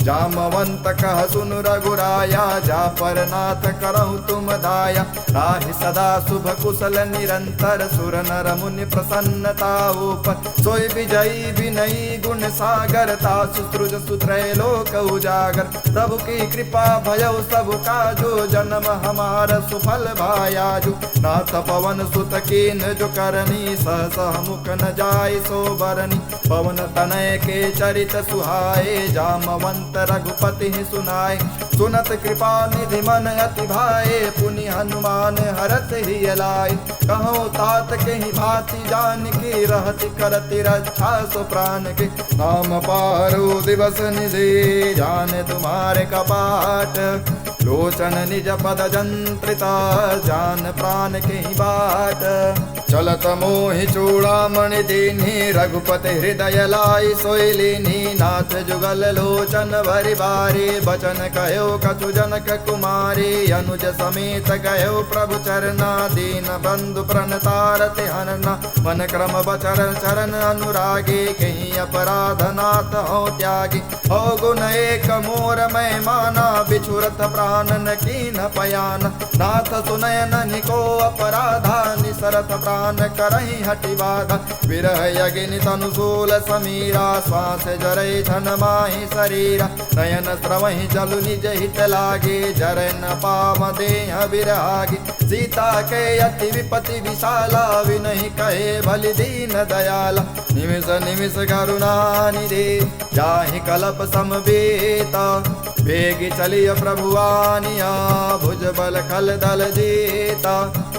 जामवंत कह सुन रघुराया जा पर नाथ करहु तुम दाया ताहि सदा शुभ कुशल निरंतर सुर नर मुनि प्रसन्नता ऊपर सोई विजयी विनयी गुण सागर तासु सृज सुत्रय लोक उजागर प्रभु की कृपा भयउ सब काजो जन्म हमार सुफल भायाजु नाथ पवन सुत कीन जो करनी सहस मुख न जाय सो बरनी पवन तनय के चरित सुहाए जामवंत रघुपति सुनाय सुनत कृपा निधि मन अति भाए पुनि हनुमान हरत ही लाय कहो तात के ही भांति जान की रहति करति रक्षा सो प्राण के नाम पारो दिवस निधि जाने तुम्हारे कपाट लोचन निज पद जंत्रिता जान प्राण के ही बाट चलत मोहि चूड़ामणि दीन्ही रघुपति हृदय लाई सोई लीन्ही नाथ जुगल लोचन भरि बारी बचन कहो भयो कछु जनक कुमारी। अनुज समेत गयो प्रभु चरना, दीन बंधु प्रणतारति हरना। मन क्रम बचरण चरण अनुरागी, कहीं अपराध नाथ हो त्यागी। हो गुण एक मोर मैं माना, बिछुरत प्राण न कीन पयान। नाथ सुनयन निको अपराधा, निसरत प्राण करहि हटि बाधा। विरह यज्ञ तनुशूल समीरा, श्वास जरै छन माहि शरीरा। नयन स्रवहि जलु निज हित लागे, जरै न पाव देह विरागी। सीता के अति विपति विशाला, विनहि कहे भलि दीन दयाला। निमिष निमिष करुणा निधे, जाहि कलप समवेता। वेगी चलिय प्रभु आनिया, भुज बल खल दल जीता।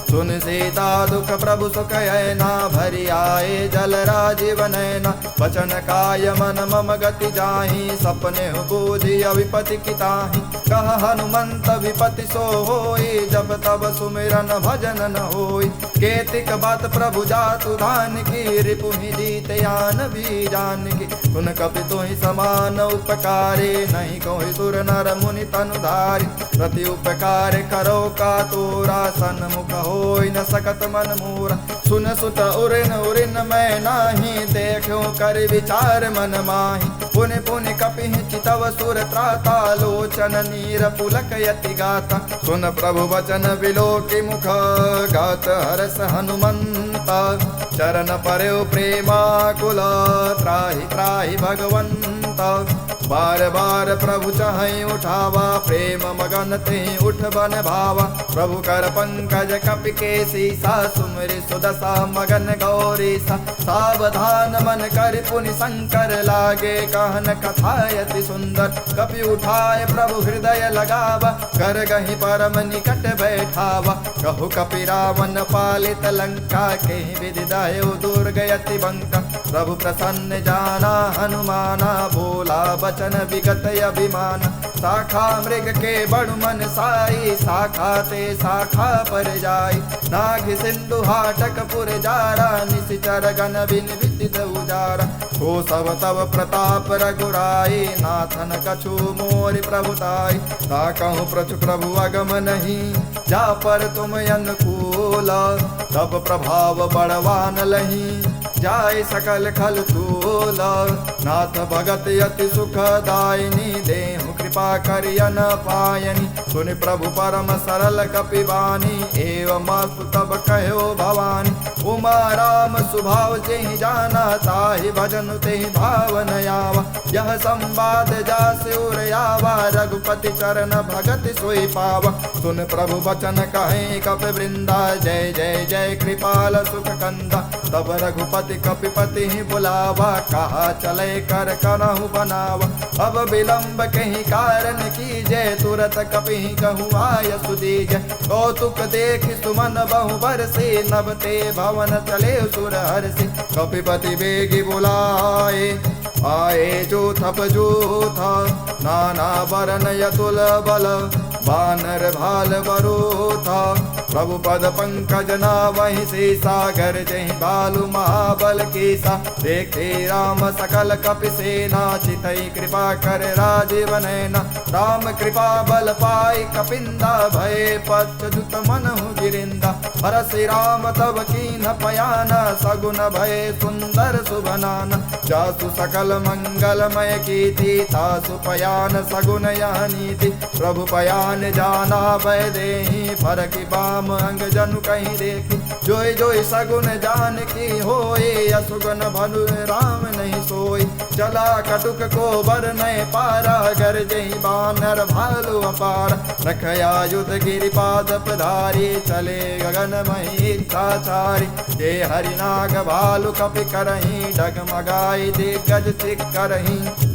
सुन सीता दुख प्रभु सुख ऐना, भरि आए जल राजीव नैना। वचन काय मन मम गति जाहि, सपने बूझि विपति किताहि। कह हनुमंत विपति सो होई, जब तब सुमिरन भजन न होई। केतिक बात प्रभु जातु धान की, रिपुहि जीत यान भी जान की। सुन कपि तुहि समान उपकारे, नहीं कोई सुर नर मुनि तनुधारी। प्रति उपकार करो का तोरा, सन्मुख होई न सकत मन मोरा। सुन सुत उरिन उरिन मैं नाही, देखो कर विचार मन माही। पुनि पुनि कपिहि चितव सुर त्राता, लोचन नीर पुलक यति गाता। सुन प्रभु वचन विलोकि मुख, गात हरस हनुमंता। चरण पर्यो प्रेमाकुल, त्राहि त्राहि भगवंता। बार बार प्रभु चाहि उठावा, प्रेम मगन तेहि उठ बन भावा। प्रभु कर पंकज कपि केसीसा, सुमिरि सुदशा मगन गौरीसा। सावधान मन कर पुनि शंकर लागे, कहन कथा अति सुंदर। कपि उठाए प्रभु हृदय लगावा, कर गहि परम निकट बैठावा। कहु कपि रावण पालित लंका, केहि विधि दयो दुर्ग यति बंका। प्रभु प्रसन्न जाना हनुमाना, बोला वचन विगत अभिमान। शाखा मृग के बड़ु मन साई, शाखा ते शाखा पर जाई। नाग सिंधु हाटक पुर जारा, निशिचर गण बिन विदित उजारा। हो सब तब प्रताप रघुराई, नाथन कछु मोरि प्रभुताई। ताकहु प्रचु प्रभु अगम नहीं, जा पर तुम अनुकूला। तब प्रभाव बड़वान लही, जाय सकल खल तूला। नाथ भगत अति सुखदायिनी, देहु कृपा करियन पायनी। सुनि प्रभु परम सरल कपिवानी, एवं मास्तु तब कहो भवानी। उमा राम सुभाव जेहि जाना, ताहि भजन तेहि भावन आवा। यह संवाद जासि उर आवा, रघुपति चरण भगत सोई पावा। सुन प्रभु वचन कहे कपि वृंदा, जय जय जय कृपाल सुख कंदा। तब रघुपति कपिपति ही बुलावा, कहा चले कर करहु बनावा। अब विलंब कहीं कारण कीजय, तुरत कपि कहूँ आय सुदीजय। कौतुक देख सुमन बहु बरसे, नभ ते भवन चले सुर हर्षि। कपिपति बेगी बुलाए, आए जो थप जो था। नाना वरन यतुल बल, बानर भाल बरो था। प्रभु पद पंकज नावहि से, सागर जहि बालु महाबल केसा। देखे राम सकल कपि सेना, चितई कृपा कर राजीव नैना। राम कृपा बल पाई कपिंदा, भय पच्युत मनहु गिरिंदा। हरसि राम तब कीन पयाना, सगुन भय सुंदर सुभनाना। जासु सकल मंगलमय कीर्ति, तासु पयान सगुन यह नीति। प्रभु पयान जाना भय देहि, फरकि बाम अंग जनु कहीं देखी। जोई जोई सगुन जान की होए, असुगन भनु राम नहीं सोई। चला कटुक को बर नय पारा, गर जही बानर भालु अपार। रखया युद्ध गिरिपाद पधारी, चले गगन मही इच्छाचारी। हे हरिनाग भालु कपि करही, डगमगाई दिग्गज चिक करही।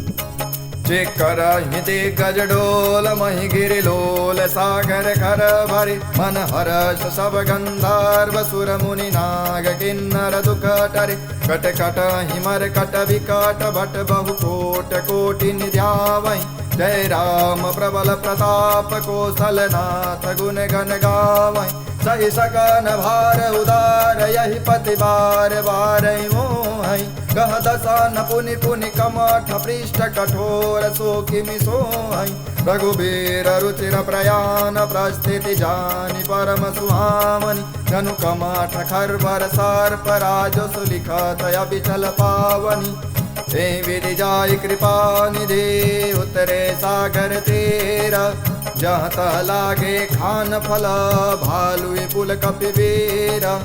चिक करहि दिग्गज डोल, मही गिरि लोल सागर खर भरि। मन हर्ष सब गंधर्व सुर मुनि नाग, किन्नर दुख टरि। कट कट हिमर कट विकट भट, बहु कोट कोटि निध्यावहि। जय राम प्रबल प्रताप, कौशलनाथ गुण गण गावहि। सहि सकन भार उदार, यही पति बार बार मोहि। गह दसन पुनि पुनि कमठ, पृष्ठ कठोर सो किमि सोहि। रघुबीर रुचिर प्रयाण प्रस्थिति जानि परम सुहामनि जनु कमठ खर सर्प राजो सुलिखत अबिचल पावनी हे विधि जाय कृपा निधि उतरे सागर तेरा जहाँ तह लागे खान फल भालु पुल कपिवीरा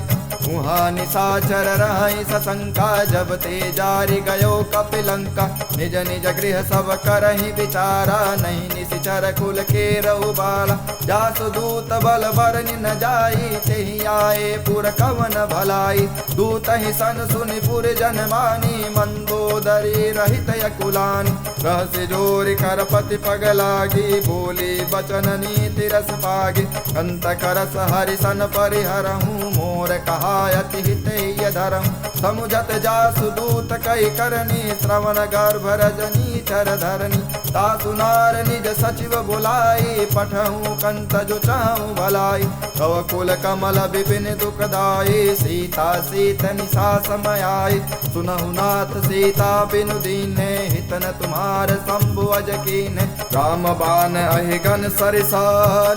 उहाँ निशाचर रहि सशंका जब ते जारी गयो कपिलंका निज निज गृह सब करहि विचारा नहीं निशिचर कुल के रहु बाला जासु दूत बल बरनि न जाई तेहि आए पुर कवन भलाई दूत ही सन सुनि पुर जन मानी मंदोदरी रहित यकुलानी रहस्य जोरि करपति पग लागी बोली बचन नीति रस पागी अंत करस हरि सन परिहरहूँ मोर कहा अति हितैय धरम समुझत जासु दूत कई करनी श्रवण गर्भ रजनी चर धरनी तासु नार निज सचिव बुलाई पठहूँ कंत जो चाहूँ भलाई तव कुल कमल विपिन दुखदाई सीता सीत निशा समयाई सुनहु नाथ सीता बिनु दीने हितन तुम्हार शंभु अज कीने राम बान अहिगन सरिसा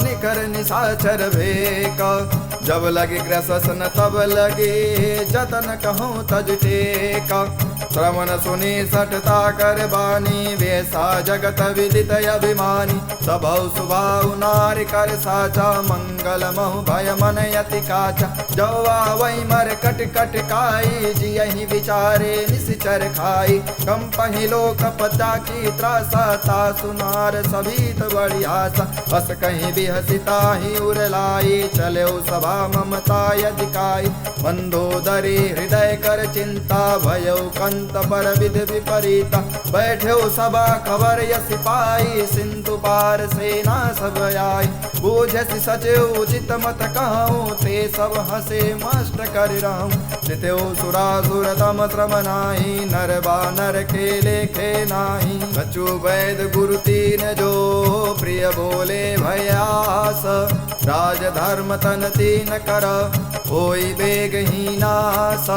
निकर निशाचर भेक जब लगे ग्रसन तब लगे जतन कहूँ तज टेका श्रवण सुनी सटता कर बानी वैसा जगत विदित अभिमानी सबौ सुभाउ नारि कर साचा मंगल महु भय मन यति काचा जौआ वही मर कट कट काई जियहि विचारे निशिचर खाई कम पहिलो कपचा की त्रासा ता सुनार सभीत बड़ी आशा बस कहीं भी हसिता ही उरलाई चले सभा ममता यदिकाई मंदोदरी हृदय कर चिंता भयो कंत पर विधि विपरीता बैठे सभा खबर यस पाई सिंधु पार सेना सब आई बूझसि सचिव उचित मत कहूँ ते सब हसे मस्त कर रहूँ जितेऊ सुरासुर तम श्रम नाही नर बानर के लेखे नाही बचु वैद गुरु तीन जो प्रिय बोले भयास राज धर्म तन तीन कर होई बेगहीनास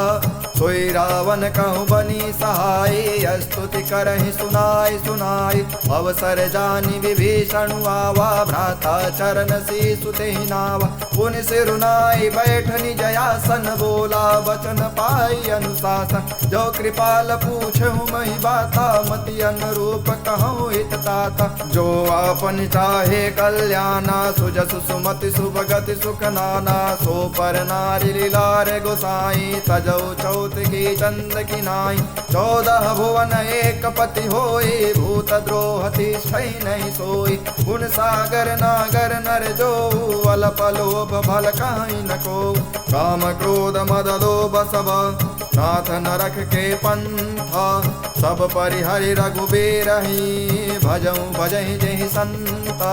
सोई रावण कहूँ बनी सहाय स्तुति करहि सुनाई सुनाई अवसर जानी विभीषण आवा भ्राता चरण शीसु तेहि नावा पुनि सिरुनाई बैठनी जयासन बोला वचन पाई अनुशासन जो कृपाल पूछहु मही बाता मति अनुरूप कहूँ हित ताता जो आपन चाहे कल्याणा सुजसु सुमति सुभगति सुख नाना सो पर नारी लीलार गोसाई तजौ चौथ की चंद की नाई 14 भुवन एक पति होई भूत द्रोहति छई नहीं सोई गुण सागर नागर नर जो अल्प लोभ भल कहीं न को काम क्रोध मद लोभ सब नाथ नरक के पंथा सब परिहरि रघुबीर ही भजऊ भजहि जेहि संत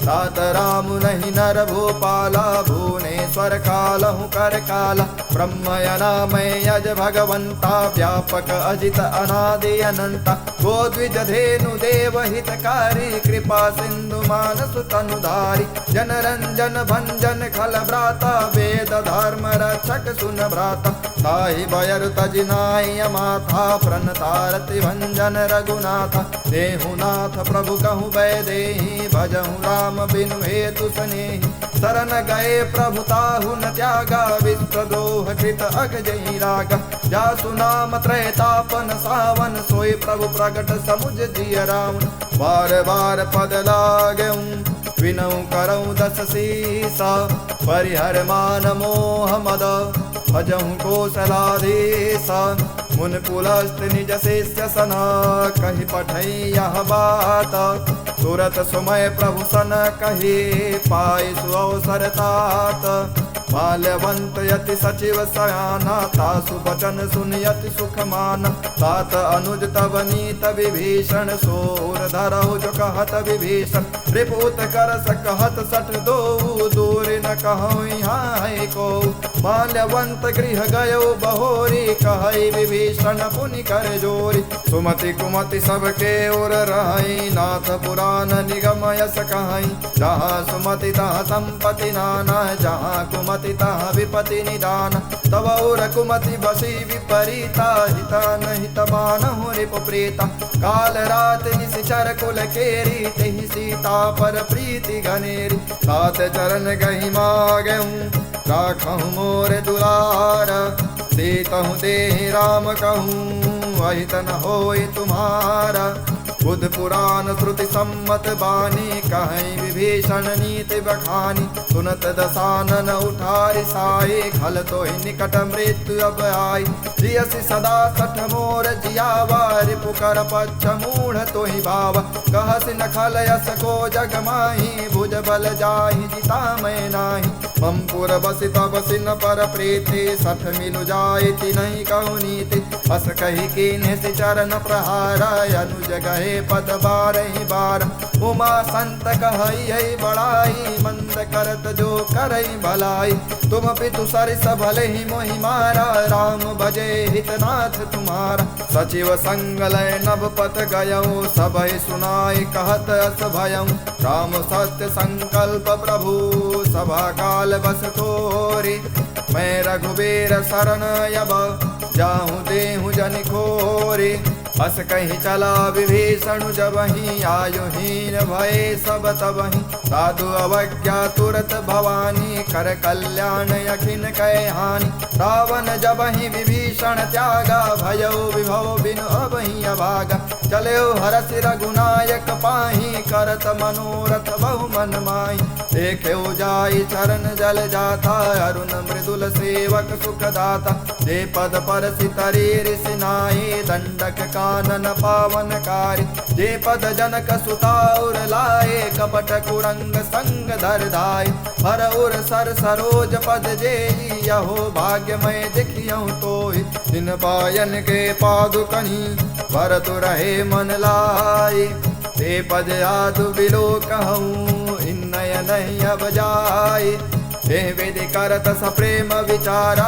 तात राम नहीं नर भूपाला भुवनेश्वर कालहु कर काला ब्रह्मयना मैं यज भगवंता व्यापक अजित अनादि अनंता गोद्विज धेनु देव हितकारी कृपा सिंधु मानसु तनुधारी जन रंजन भंजन खल भ्राता वेद धर्म रक्षक सुन भ्राता ताहि बयर तजिनाय माथा प्रणतारति भंजन रघुनाथ देहुनाथ प्रभु कहु वैदेही भजहु राम बिनु हेतु स्नेहि शरण गए प्रभु ताहु न त्यागा विश्वद्रोह कृत अगजहि रागा जासु नाम त्रैतापन सावन सोई प्रभु प्रगट समुझ जिय रावण बार बार पद लागऊं विनऊ करऊं दस सीसा परिहर मान मोह मद भजहु कौशलाधीसा मुन पुलस्त निज शिष्य सना कहि पठई यह बात तुरत सुमय प्रभु सन कही पाई सुअवसर तात माल्यवंत यति सचिव सयाना तासु बचन सुनियति सुख माना तात अनुज तब नीत विभीषण सोर धरहु जो कहत विभीषण रिपुत कर सकहत सठ दो दूर न कहु यहाँ को माल्यवंत गृह गयो बहोरी कहई विभीषण पुनि कर जोरी सुमति कुमति सबके ओर रही नाथ पुराण निगम यस कहाई जहाँ सुमति तहाँ संपत्ति नाना जहाँ कुमति मतितः विपति निदान तव रघुमति बसी विपरीता हिता न हितमानहु रिपु प्रीता काल रात निशिचर कुल केरी तेहि सीता पर प्रीति घनेरी सात चरण गहि मागहूँ राखहु मोर दुलार सीतहु देहि राम कहूँ अहित न होय तुम्हारा बुध पुराण श्रुति सम्मत बानी कहीं विभीषण नीति बखानी सुनत दसानन उठारि साई खल तो ही निकट मृत्यु अब आई जियसि सदा सठ मोर जियावा रिपु कर पच्छ मूढ़ तो ही भावा कहसि न खल यस को जग माही भुज बल जाहि जिता मैं नाही मम पुर बसि तब सिन पर प्रीति सठ मिलु जाय नहीं कहु नीति अस कही कीन्ह सि चरण प्रहारा अनुज गहे पद बारहि बार उमा संत कहई बड़ाई मंद करत जो करई भलाई तुम पितु सरिस भले ही मोहि मारा राम भजे हितनाथ तुम्हारा सचिव संग लय नभ पत गयऊ सबहि सुनाई कहत अस भयऊ राम सत्य संकल्प प्रभु सभा काल बस तोरी मैं रघुबीर शरण यब जाहूँ देहूँ जन खोरी अस कहीं चला विभीषण जबहि आयुहीन भये सब तबहि साधु अवज्ञा तुरत भवानी कर कल्याण यखिन कै हानि रावण जबहि विभीषण त्यागा भयो विभव बिनु अबहि अभागा चलो हरसि रघुनायक पाही करत मनोरथ बहु मन माही देखे जाई चरण जल जाता अरुण मृदुल सेवक सुखदाता जे पद पर सितरी ऋषिनाई दंडक कानन पावनकारी जे पद जनक सुताउर लाए कपट कुरंग संग धर धाय हर उर सर सरोज पद जेई यहो भाग्यमय देखियहु तोहि जिन पायन के पादुकनि भरतु रहे मन लाई ते पद आदु बिलो कहूँ इन नयन अब जाय हे वेद करत सप्रेम विचारा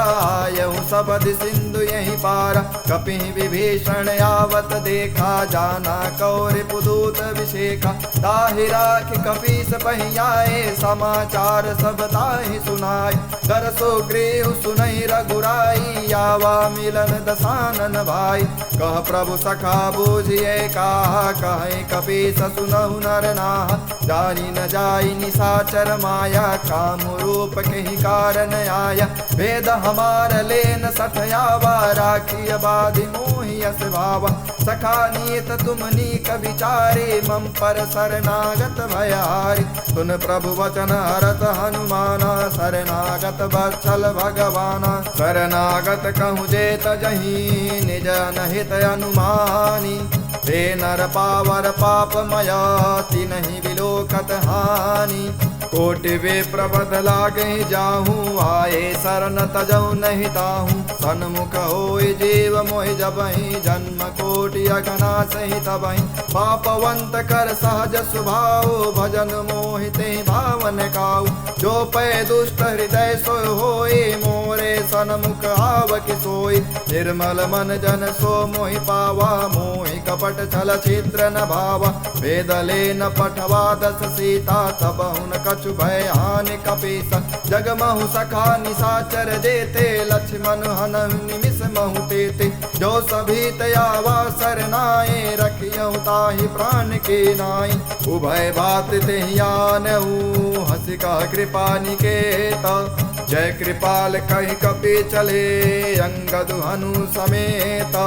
यहु सबद सिंधु यही पारा कपि विभीषण आवत देखा जाना कौर पुदूत विषेखा ताहि राख कपीस पहियाए समाचार सब ताहि सुनाय कर सो गृह सुनहि रघुराई आवा मिलन दसानन भाई कह प्रभु सखा बूझिए कहा कहे कपीस सुनहु नर नाह जानी न जाई निशाचर माया काम रूप कहीं कारण आया वेद हमार लेन सठयावा राखिय बाधि मोहि अस भावा सखा नीत तुम नीक विचारे मम पर शरणागत भयारी सुन प्रभु वचन हरत हनुमाना शरणागत वत्सल भगवाना शरणागत कहूँ जेत जही निज अनहित अनुमानी ते नर पावर पाप मया तिन्हि विलोकत हानि कोटि वे प्रबद लागे जाहूँ आए शरण तजऊ नहीं ताहूँ सन्मुख होय जीव मोहि जबहि जन्म कोटि अगना सही तबहि पापवंत कर सहज स्वभाव भजन मोहिते भावन काऊ जो पै दुष्ट हृदय सोय होय मोरे सन्मुख आव कि सोय निर्मल मन जन सो मोहि पावा मोहि कपट छल छिद्र न भावा वेदले न पठवा दस सीता तब हुन कछु भय हानि कपीस जगमहु सखा निशाचर देते लक्ष्मण हन निमिष महु तेते जो सभी तयावा सरनाए रखियहु ताहि प्राण के नाई उभय बात तेहियानहु हंस का कृपा निकेता जय कृपाल कहि कपि चले अंगद हनु समेत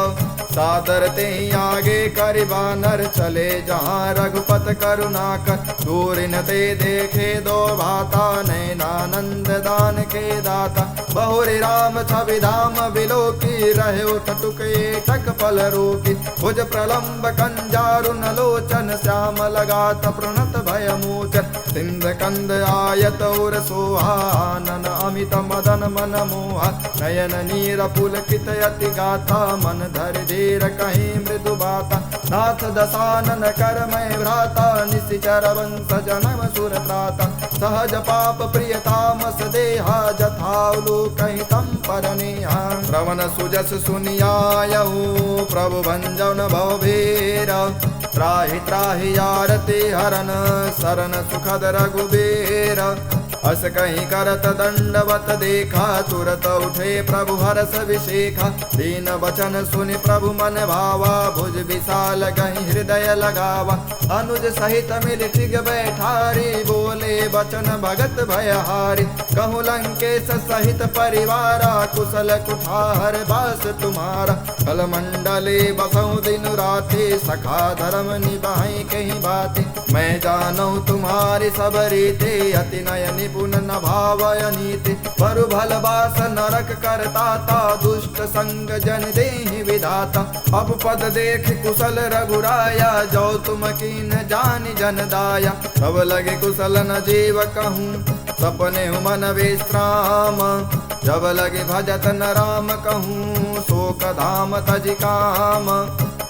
सादर ते आगे करि बानर चले जहाँ रघुपत करुणाकर दूर न ते देखे दो भाता नैनानंद दान के दाता बहुरी राम छवि धाम बिलोकी रहे उठ टुके टक पल रोकी भुज प्रलम्ब कंजारुन लोचन श्याम लगात प्रणत भय मोचन सिंध कंद आयत और सोहानन अमित मदन मन मोहा नयन नीर पुलकित यति गाथा मन धर धीर कहीं मृदु बाता नाथ दसानन कर मैं भ्राता निशिचर वंश जन्म सुर त्राता सहज पाप प्रियतामस देहा जथावलो कहीं तम पर नेहा श्रवण सुजस सुनियायऊ प्रभु भंजन भवभीर त्राहि त्राहि यारति हरन शरण सुखद रघुबीर अस कहीं करत दंडवत देखा, तुरत उठे प्रभु हरस विशेखा। दीन वचन सुनि प्रभु मन भावा, भुज विशाल गहि हृदय लगावा। अनुज सहित मिल टिग बैठारी, बोले वचन भगत भयहारी। कहूँ लंकेश सहित परिवारा, कुशल कुठार बास तुम्हारा। कल मंडले बसऊँ दिन राते, सखा धर्म निभाई कहीं बातें। मैं जानू तुम्हारी सब रीते, अति नय निपुण न भावय नीति। परु भल बास नरक करता ता, दुष्ट संग जन देहि विधाता। अब पद देख कुशल रघुराया, जो तुम कीन जानि जन दाया। तब लगे कुशल न जीव कहूँ, सपने मन विश्राम। जब लगे भजत न राम कहूँ, शोक धाम तज काम।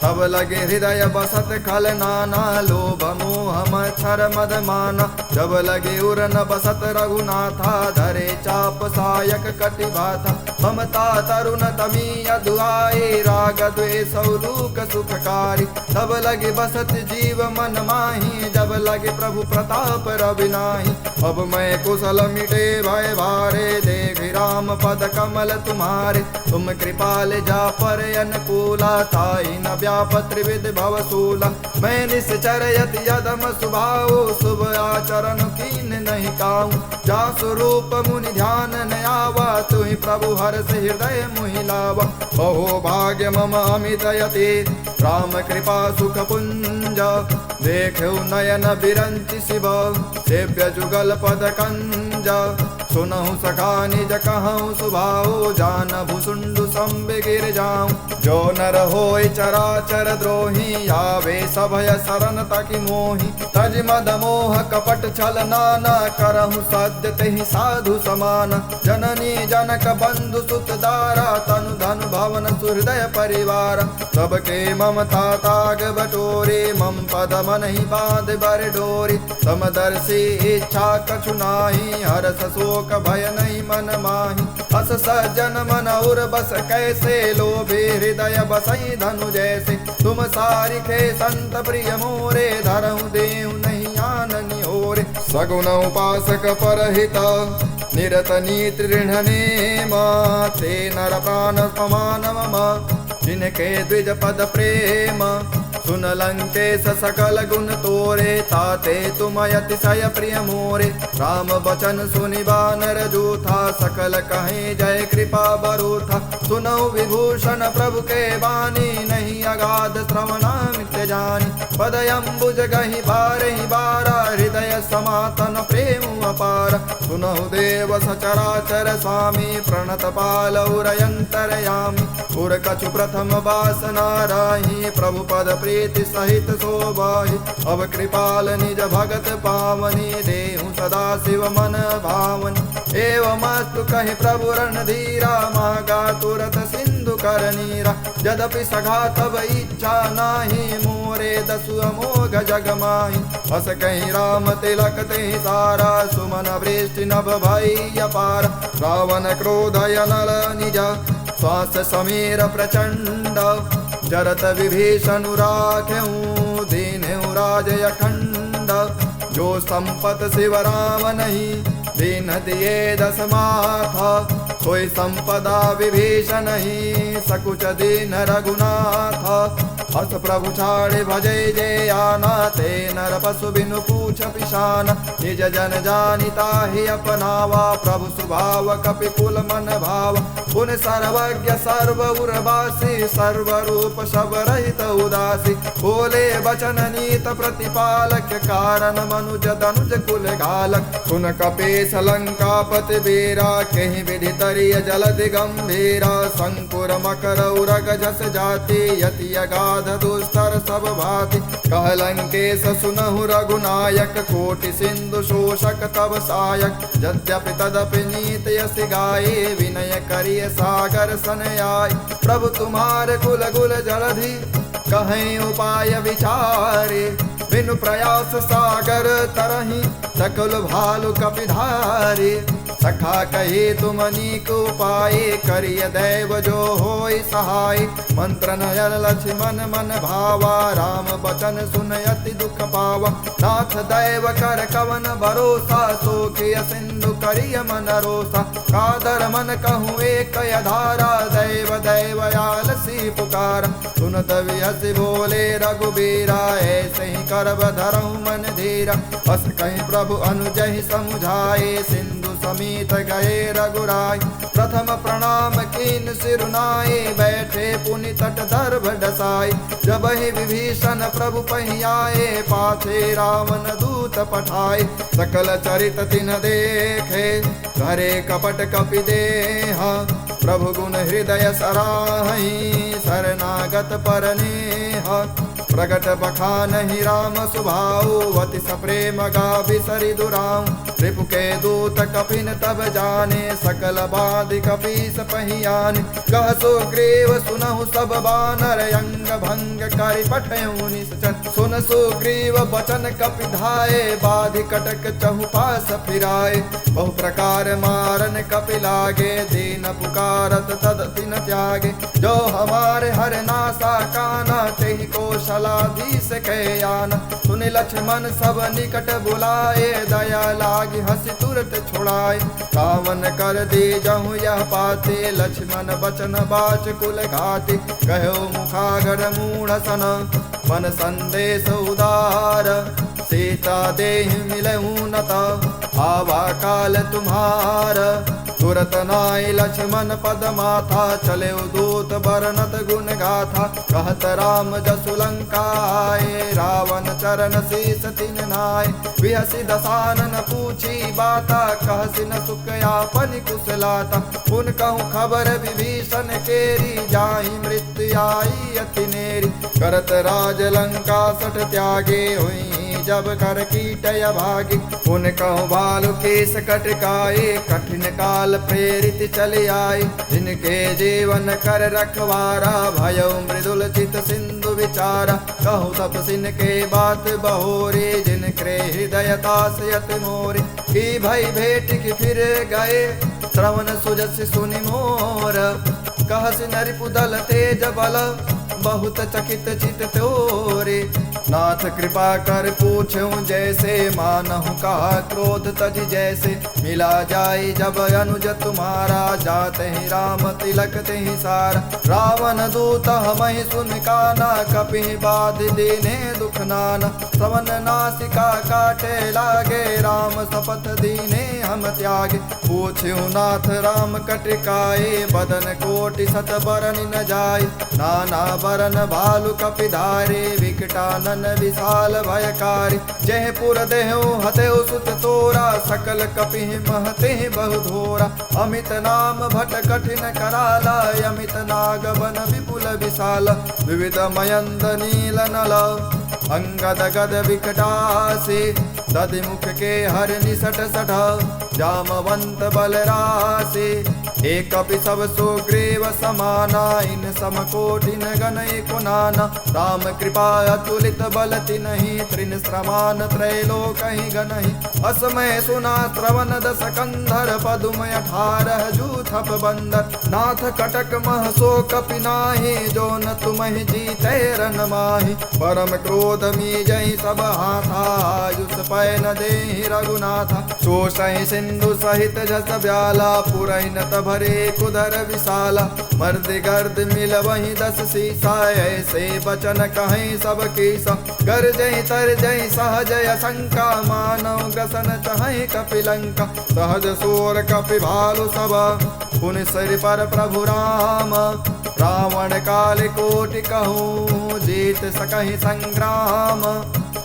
तब लगे हृदय बसत खल नाना, लोभ मोह मच्छर मद माना। जब लगे उर न बसत रघुनाथा, धरे चाप सायक कटि बाथा। ममता तरुण तमी अधुआए, राग द्वेष लूक सुखकारी। तब लगे बसत जीव मन माही, जब लगे प्रभु प्रताप रवि नाही। अब मैं कुशल मिटे भय भारे, देख राम पद कमल तुम्हारे। तुम कृपाल जा पर अनुकूला, ताई न व्याप त्रिविध भवसूला। मैं निश्चर यति यदम सुभाओ, शुभ आचरण कीन नहीं काऊँ। जा स्वरूप मुनि ध्यान न आवा, तुहि प्रभु हर्ष हृदय मुहि लावा। अहो भाग्य मम अमित यति, राम कृपा सुख पुंज। देखो नयन बिरंचि शिव, सेव्य जुगल पद कंज। सुनहु सखा निज कहूँ सुभाओ, जान भुसुंडु संबे गिर जाऊँ। जो नर होय चराचर द्रोही, आवे सभय शरण तकि मोहि। तज मद मोह कपट छल नाना, करहु सद्य तेहि साधु समान। जननी जनक बंधु सुत दारा, तनु धनु भवन सुहृदय परिवार। सबके ममता ताग बटोरे, मम पद मन ही बांध बर डोरी। समदर्शी इच्छा कछु नाही, हरस शोक भय नहीं मन माही। अस सज्जन मन उर बस कैसे, लोभे हृदय बसई धनु जैसे। तुम सारिखे संत प्रिय मोरे, धरहु देहु नहीं आननि ओरे। सगुन उपासक परहित, निरत नीति ऋण नेम। ते नर प्राण समान मम, जिनके द्विज पद प्रेम। सुन लंकेश सकल गुण तोरे, ताते तुम अतिशय प्रिय मोरे। राम बचन सुनि बानर जूथा, सकल कहे जय कृपा बरूथा। सुनौ विभूषण प्रभु के बानी, नहीं अगाध श्रवणामित जानी। पदयंबुज गहि बारहि बारा, हृदय समातन प्रेम अपार। सुनहु देव सचराचर स्वामी, प्रणत पाल उरयंतरयामी। उर कछु प्रथम वासना राही, प्रभु पद प्रीति सहित शोभाहि। अब कृपाल निज भगत पावनी, देहु सदा शिव मन भावनी। एवमस्तु कहि प्रभु रणधीरा, मागा तुरत सिंधु कर नीरा। यद्यपि सघा तब इच्छा नाही, मोरे दसु अमोघ जग माही। हस कहीं राम तिलक तेहि सारा, सुमन वृष्टि नभ भई अपार। रावण क्रोध अनल निज, श्वास समीर प्रचंड। जरत विभीषण राख्यऊँ, दीन्हु राज अखंड। जो संपत शिव राम नहीं, दीन दिए दस माथा। सोई संपदा विभीषण नहीं, सकुच दीन रघुनाथ। हस प्रभु छाड़े भजे जे आना, ते नर पशु बिनु पूछ पिशान। निज जन जानिता ही अपनावा, प्रभु स्वभाव कपि कुल मन भाव। पुन सर्वज्ञ सर्व उर्वासी, सर्व रूप सब रहित उदासी। बोले बचन नीत प्रतिपालक, कारण मनुज दनुज कुल घालक। सुन कपीस लंकापति वीरा, कहीं विधि तरिय जलधि गंभीरा। शंकुर मकर उरग झस जाति, यति अगाध दुस्तर सब भाति। कह लंकेश सुनहु रघुनायक, कोटि सिंधु शोषक तब सायक। यद्यपि तदपि नीति यस गाये, विनय करिय सागर सन आय। प्रभु तुम्हारे कुल गुल जलधि, कहें उपाय विचारे। बिनु प्रयास सागर तरहि, सकल भालु कपिधारे। सखा कहे तुम अनीक उपाय, करिय दैव जो होय सहाय। मंत्र नयन लक्ष्मण मन भावा, राम बचन सुन अति दुख पावा। नाथ दैव कर कवन भरोसा, सोखिय सिंधु करिय मन रोसा। कादर मन कहूँ एक धारा, दैव दैव आलसी पुकार। सुनत विहस बोले रघुबीरा, ऐसे ही करब धरहु मन धीरा। बस कहीं प्रभु अनुजहि समुझाए, सिंधु समीत गए रघुराय। प्रथम प्रणाम कीन सिरुनाए, बैठे पुनि तट दर्भ डसाई। जब ही विभीषण प्रभु पहियाए, पाछे रावण दूत पठाए। सकल चरित तिन देखे, करे कपट कपि देहा। प्रभु गुण हृदय सराहि, शरणागत परनेहा। प्रगट बखानहि राम सुभाऊ, अति सप्रेम गाभि सरि दुराऊ। रिपु के दूत कपिन तब जाने, सकल बाधि कपीस पहियाने। कह सुग्रीव सुनहु सब बानर, अंग भंग करि पठयउ निश्चर। सुन सुग्रीव बचन कपि धाये, बाधि कटक चहु पास फिराए। बहु प्रकार मारन कपि लागे, दीन पुकारत तद तिन त्यागे। जो हमारे हर नासा काना, तेहि कौशलाधीश के आना। सुनि लक्ष्मण सब निकट बुलाए, दया लागी हंसी तुरत छुड़ाए। रावण कर दी जहु यह पाते, लक्ष्मण बचन बाच कुल घाति। कहो मुखागर मूढ़ सन, मन संदेश उदार। सीता देहि मिलहु नता, आवा काल तुम्हार। तुरत नाई लक्ष्मण पद माथा, चले दूत बरनत गुण गाथा। कहत राम जसु लंका आए, रावण चरण शीस तिन नाय। बिहसि दसानन पूछी बाता, कहसि न सुख आपन कुशलाता। पुन कहूँ खबर विभीषण केरी, जाहि मृत्यु आई अति नेरी। करत राज लंका सठ त्यागे, हुई जब कर कीटय भागी। पुन कहूँ भालु केस कटकाए, कठिन काल प्रेरित चले आए। जिनके जीवन कर रखवारा, भयो मृदुल चित सिंधु विचारा। कहूँ तपसिन के बात बहोरे, जिनके हृदय तासयत मोरे। की भई भेट की फिर गए, श्रवण सुजस सुनि मोर। कहसि नरिपुदल तेज बल, बहुत चकित चित तोरे। नाथ कृपा कर पूछूं जैसे, मानहु कहा क्रोध तज जैसे। मिला जाए जब अनुज तुम्हारा, जाते ही राम तिलक तेहि सारा। रावण दूत हमहि सुन काना, कपि बाधि दीने दुख नाना। सवन नासिका काटे लागे, राम शपथ दीने हम त्यागे। पूछूं नाथ राम कटिकाए, बदन कोटि सत बरन न जाए। नाना बरन भालु कपि धारे, विकटानन विशाल भयकारी। जय पुर देहु हतेउ सुत तोरा, सकल कपि महते बहु धोरा। अमित नाम भट कठिन कराला, अमित नाग बन विपुल विशाल। विविध मयंद नील नल, अंगद गद विकटासे। दधि मुख के हर निसट सठ, जामवंत बलरासे। एक कपि सब सुग्रीव समाना, इन समकोटिन गण एको नाना। राम कृपा अतुलित बल तिन्हि, त्रिन श्रमान त्रैलोकहि गणहि। असमय सुना श्रवण दस कंधर, पदुम 18 जूथप बंदर। नाथ कटक मह सो कपि नाहि, जो न तुमहि जीते रन माहि। परम क्रोध मी जहि सब हाथा, आयुष पै न देहि रघुनाथा। शोषहि सिंधु सहित जस ब्याला, पुरैन भरे कुदर विशाला। मर्द गर्द मिल वहीं 10 सीसा, ऐसे बचन कहीं सब कीसा। कर जय तर जय सहज असंका, मानव ग्रसन चहै कपिलंका। सहज सोर कपि भालु सब, पुनि सिर पर प्रभु राम। रावण काल कोटि कहूँ, जीत सकहि संग्राम।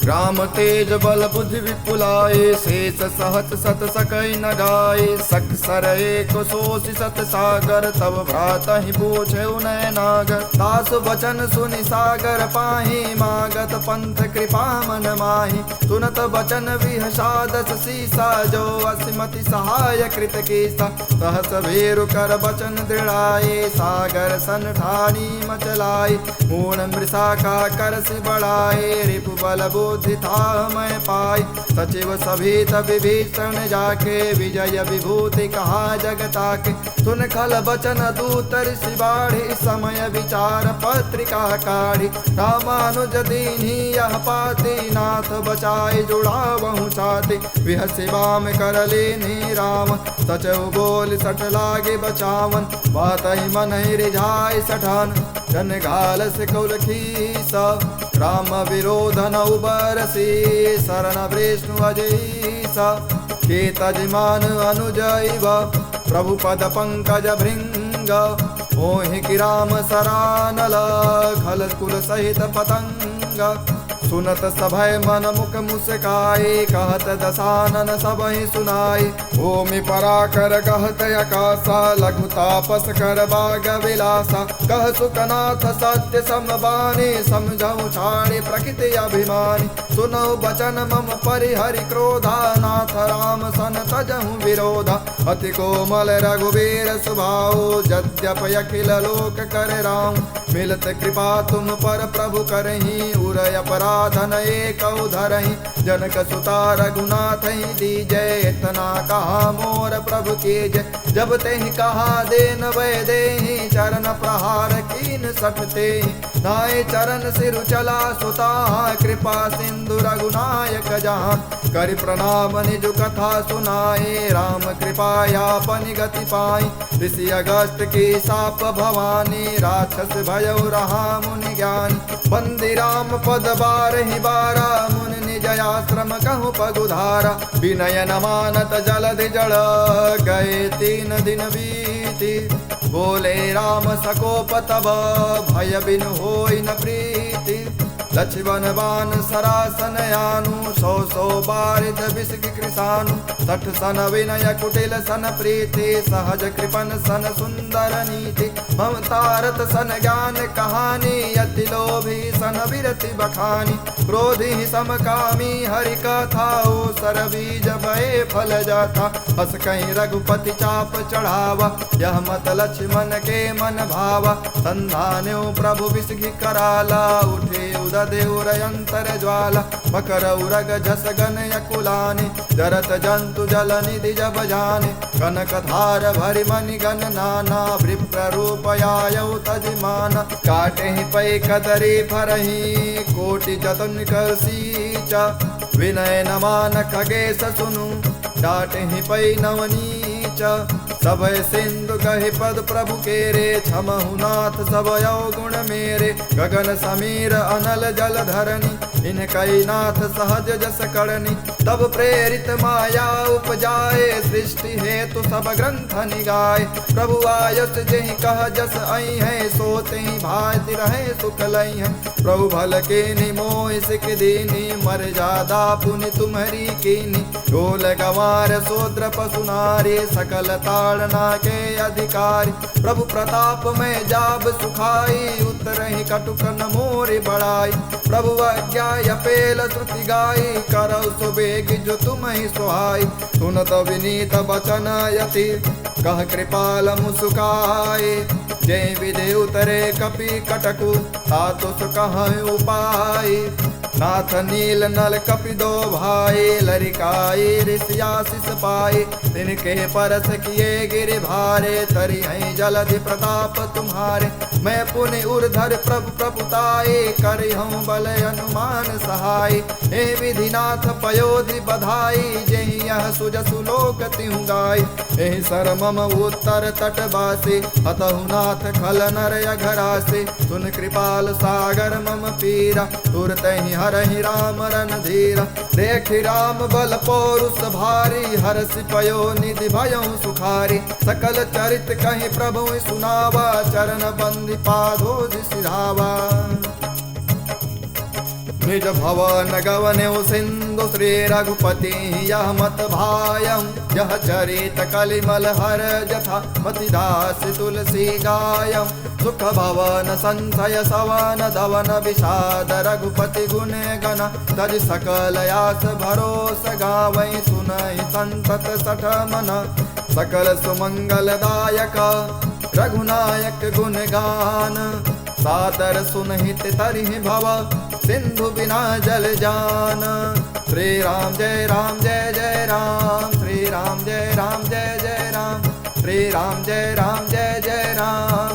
राम तेज बल बुद्धि विपुलाए, शेष सहत सत सकई न गाए। सख सर एक सोषि सत सागर, तब भ्रातहि पूछे नय नागर। दास बचन सुनि सागर पाहि, मागत पंथ कृपा मन माहि। सुनत बचन विहसादस सीसा, जो असिमति सहाय कृत कीसा। सहस भेरु कर बचन दृढ़ाए, सागर सन ठानी मचलाए। मूर्ण मृषा का करसि बढ़ाए, रिपु बल बोध बुद्धि था मैं पाई। सचिव सभीत विभीषण जाके विजय विभूति कहा जगता के। सुन खल बचन दूत ऋषि बाढ़ी समय विचार पत्रिका काढ़ी। रामानुज दीन्ही यह पाती नाथ बचाई जुड़ावहु छाती। विहसी बाम कर लेनी राम सचौ बोल सठ लागे बचावन। बात ही मन ही रिझाई सठान जन घाल से कुल खीसा। राम विरोध न उबरसी शरण विष्णु अजईसा। के तजमान अनुजैव प्रभु पद पंकज भृंग। मोहि कि राम सरानल खल कुल सहित पतंग। सुनत सभय मन मुख मुस्काए कहत दसानन सबहि सुनाई। भूमि पराकर कहत आकाशा लघु तापस कर बाग विलासा। कह सुकनाथ सत्य समबानी समझऊ छाड़ी प्रकृति अभिमानी। सुनौ बचन मम परिहरि क्रोधा नाथ राम सन तजहु विरोधा। अति कोमल रघुवीर सुभाऊ यद्यप अखिल लोक कर राम। मिलत कृपा तुम पर प्रभु करही उरय अपराधन एक धरही। जनक सुता रघुनाथ दीजय इतना कहा मोर प्रभु के जय। जब तेहि कहा देन वै देहि चरण प्रहार कीन सठते। नाय चरण सिरु चला सुता कृपा सिंधु रघुनायक जहाँ। कर प्रणाम निज कथा सुनाए राम कृपायापन गति पाई। ऋषि अगस्त की साप भवानी राक्षस भयउ रहा मुनि ज्ञानी। बंदी राम पद बारहि बारा मुनि निज आश्रम कहु पगुधारा। विनय न मानत जलधि जड़ गए 3 दिन बीती। बोले राम सकोप तब भय बिनु होई न प्रीति। लक्ष्मण बान सरासन यानु 100 बारिद बिसक कृसानु। 60 सन विनय कुटिल सन प्रीति सहज कृपन सन सुंदर नीति। ममतारत सन ज्ञान कहानी अति लोभी सन विरति बखानी। क्रोधी समकामी हरि कथा सर बीज भय फल जाता। हस कहीं रघुपति चाप चढ़ावा यह मत लक्ष्मण के मन भावा। संधान्यो प्रभु विसखी कराला उठे उदय देउरयंतर ज्वाला। मकर उरग झस गन यकुलानि जरत जंतु जल निधि जब जाने। कनक धार भरि मणि गण नाना विप्र रूप आयौ तजमाना। काटे ही पै कदरी फरही कोटि जतन कर सींचा। विनय न मान खगेश सुनु डाटे ही पै नवनीचा। सबय सिंधु कहि पद प्रभु केरे क्षमहु नाथ सब गुण मेरे। गगन समीर अनल जल धरनी इनकई नाथ सहज जस करनी। तब प्रेरित माया उपजाए सृष्टि हेतु सब ग्रंथ निगाए। प्रभु आयस जेहि कह जस आई है सोते ही भाति रहे सुख लई है। प्रभु भल के निमोहि सिख दीनी मर्यादा पुनि तुम्हरी कीनी। ढोल गंवार शूद्र पशु नारी सकल ताड़ना के अधिकारी। प्रभु प्रताप में जाब सुखाई उतरहि कटुक न मोरि बड़ाई। प्रभु आज्ञा पेल श्रुति गाई करौ सुबेग जो तुम ही सुहाई। सुनत विनीत बचन यति कह कृपाल मुस्काए। जय विधि उतरे कपि कटकु तातु सुकह उपाय। नाथ नील नल कपि दो भाई लरिकाई ऋषि आशीष पाए। तिनके परस किए गिरि भारे तरि हैं जलधि प्रताप तुम्हारे। मैं पुनि उर्धर प्रभु प्रभुताए करि हूँ बल अनुमान सहाय। हे विधिनाथ पयोधि बधाई जेहि यह सुजसु लोक तिहु गाय। एहि सर मम उत्तर तटवासी हतहु नाथ खल नर अघरासे। सुन कृपाल सागर मम पीरा तुरत ही हरहि राम रणधीरा। देखि राम बल पौरुष भारी हरषि पयो निधि भयउ सुखारी। सकल चरित कहि प्रभु सुनावा चरण बंदी पादोज सिधावा। निज भवन गवन्यु सिंधु श्री रघुपति यह मत भायं। यह चरित कलिमल हर जथा मति दास तुलसी गायं। सुख भवन संशय सवन धवन विषाद रघुपति गुण गण। तज सकल आस भरोस गावै सुनहि संतत सठ मन। सकल सुमंगल दायक रघुनायक गुण गान। सादर सुनहित तरिहि भव सिंधु बिना जल जान। श्री राम जय राम जय जय राम, श्री राम जय राम जय जय राम, श्री राम जय राम जय जय राम।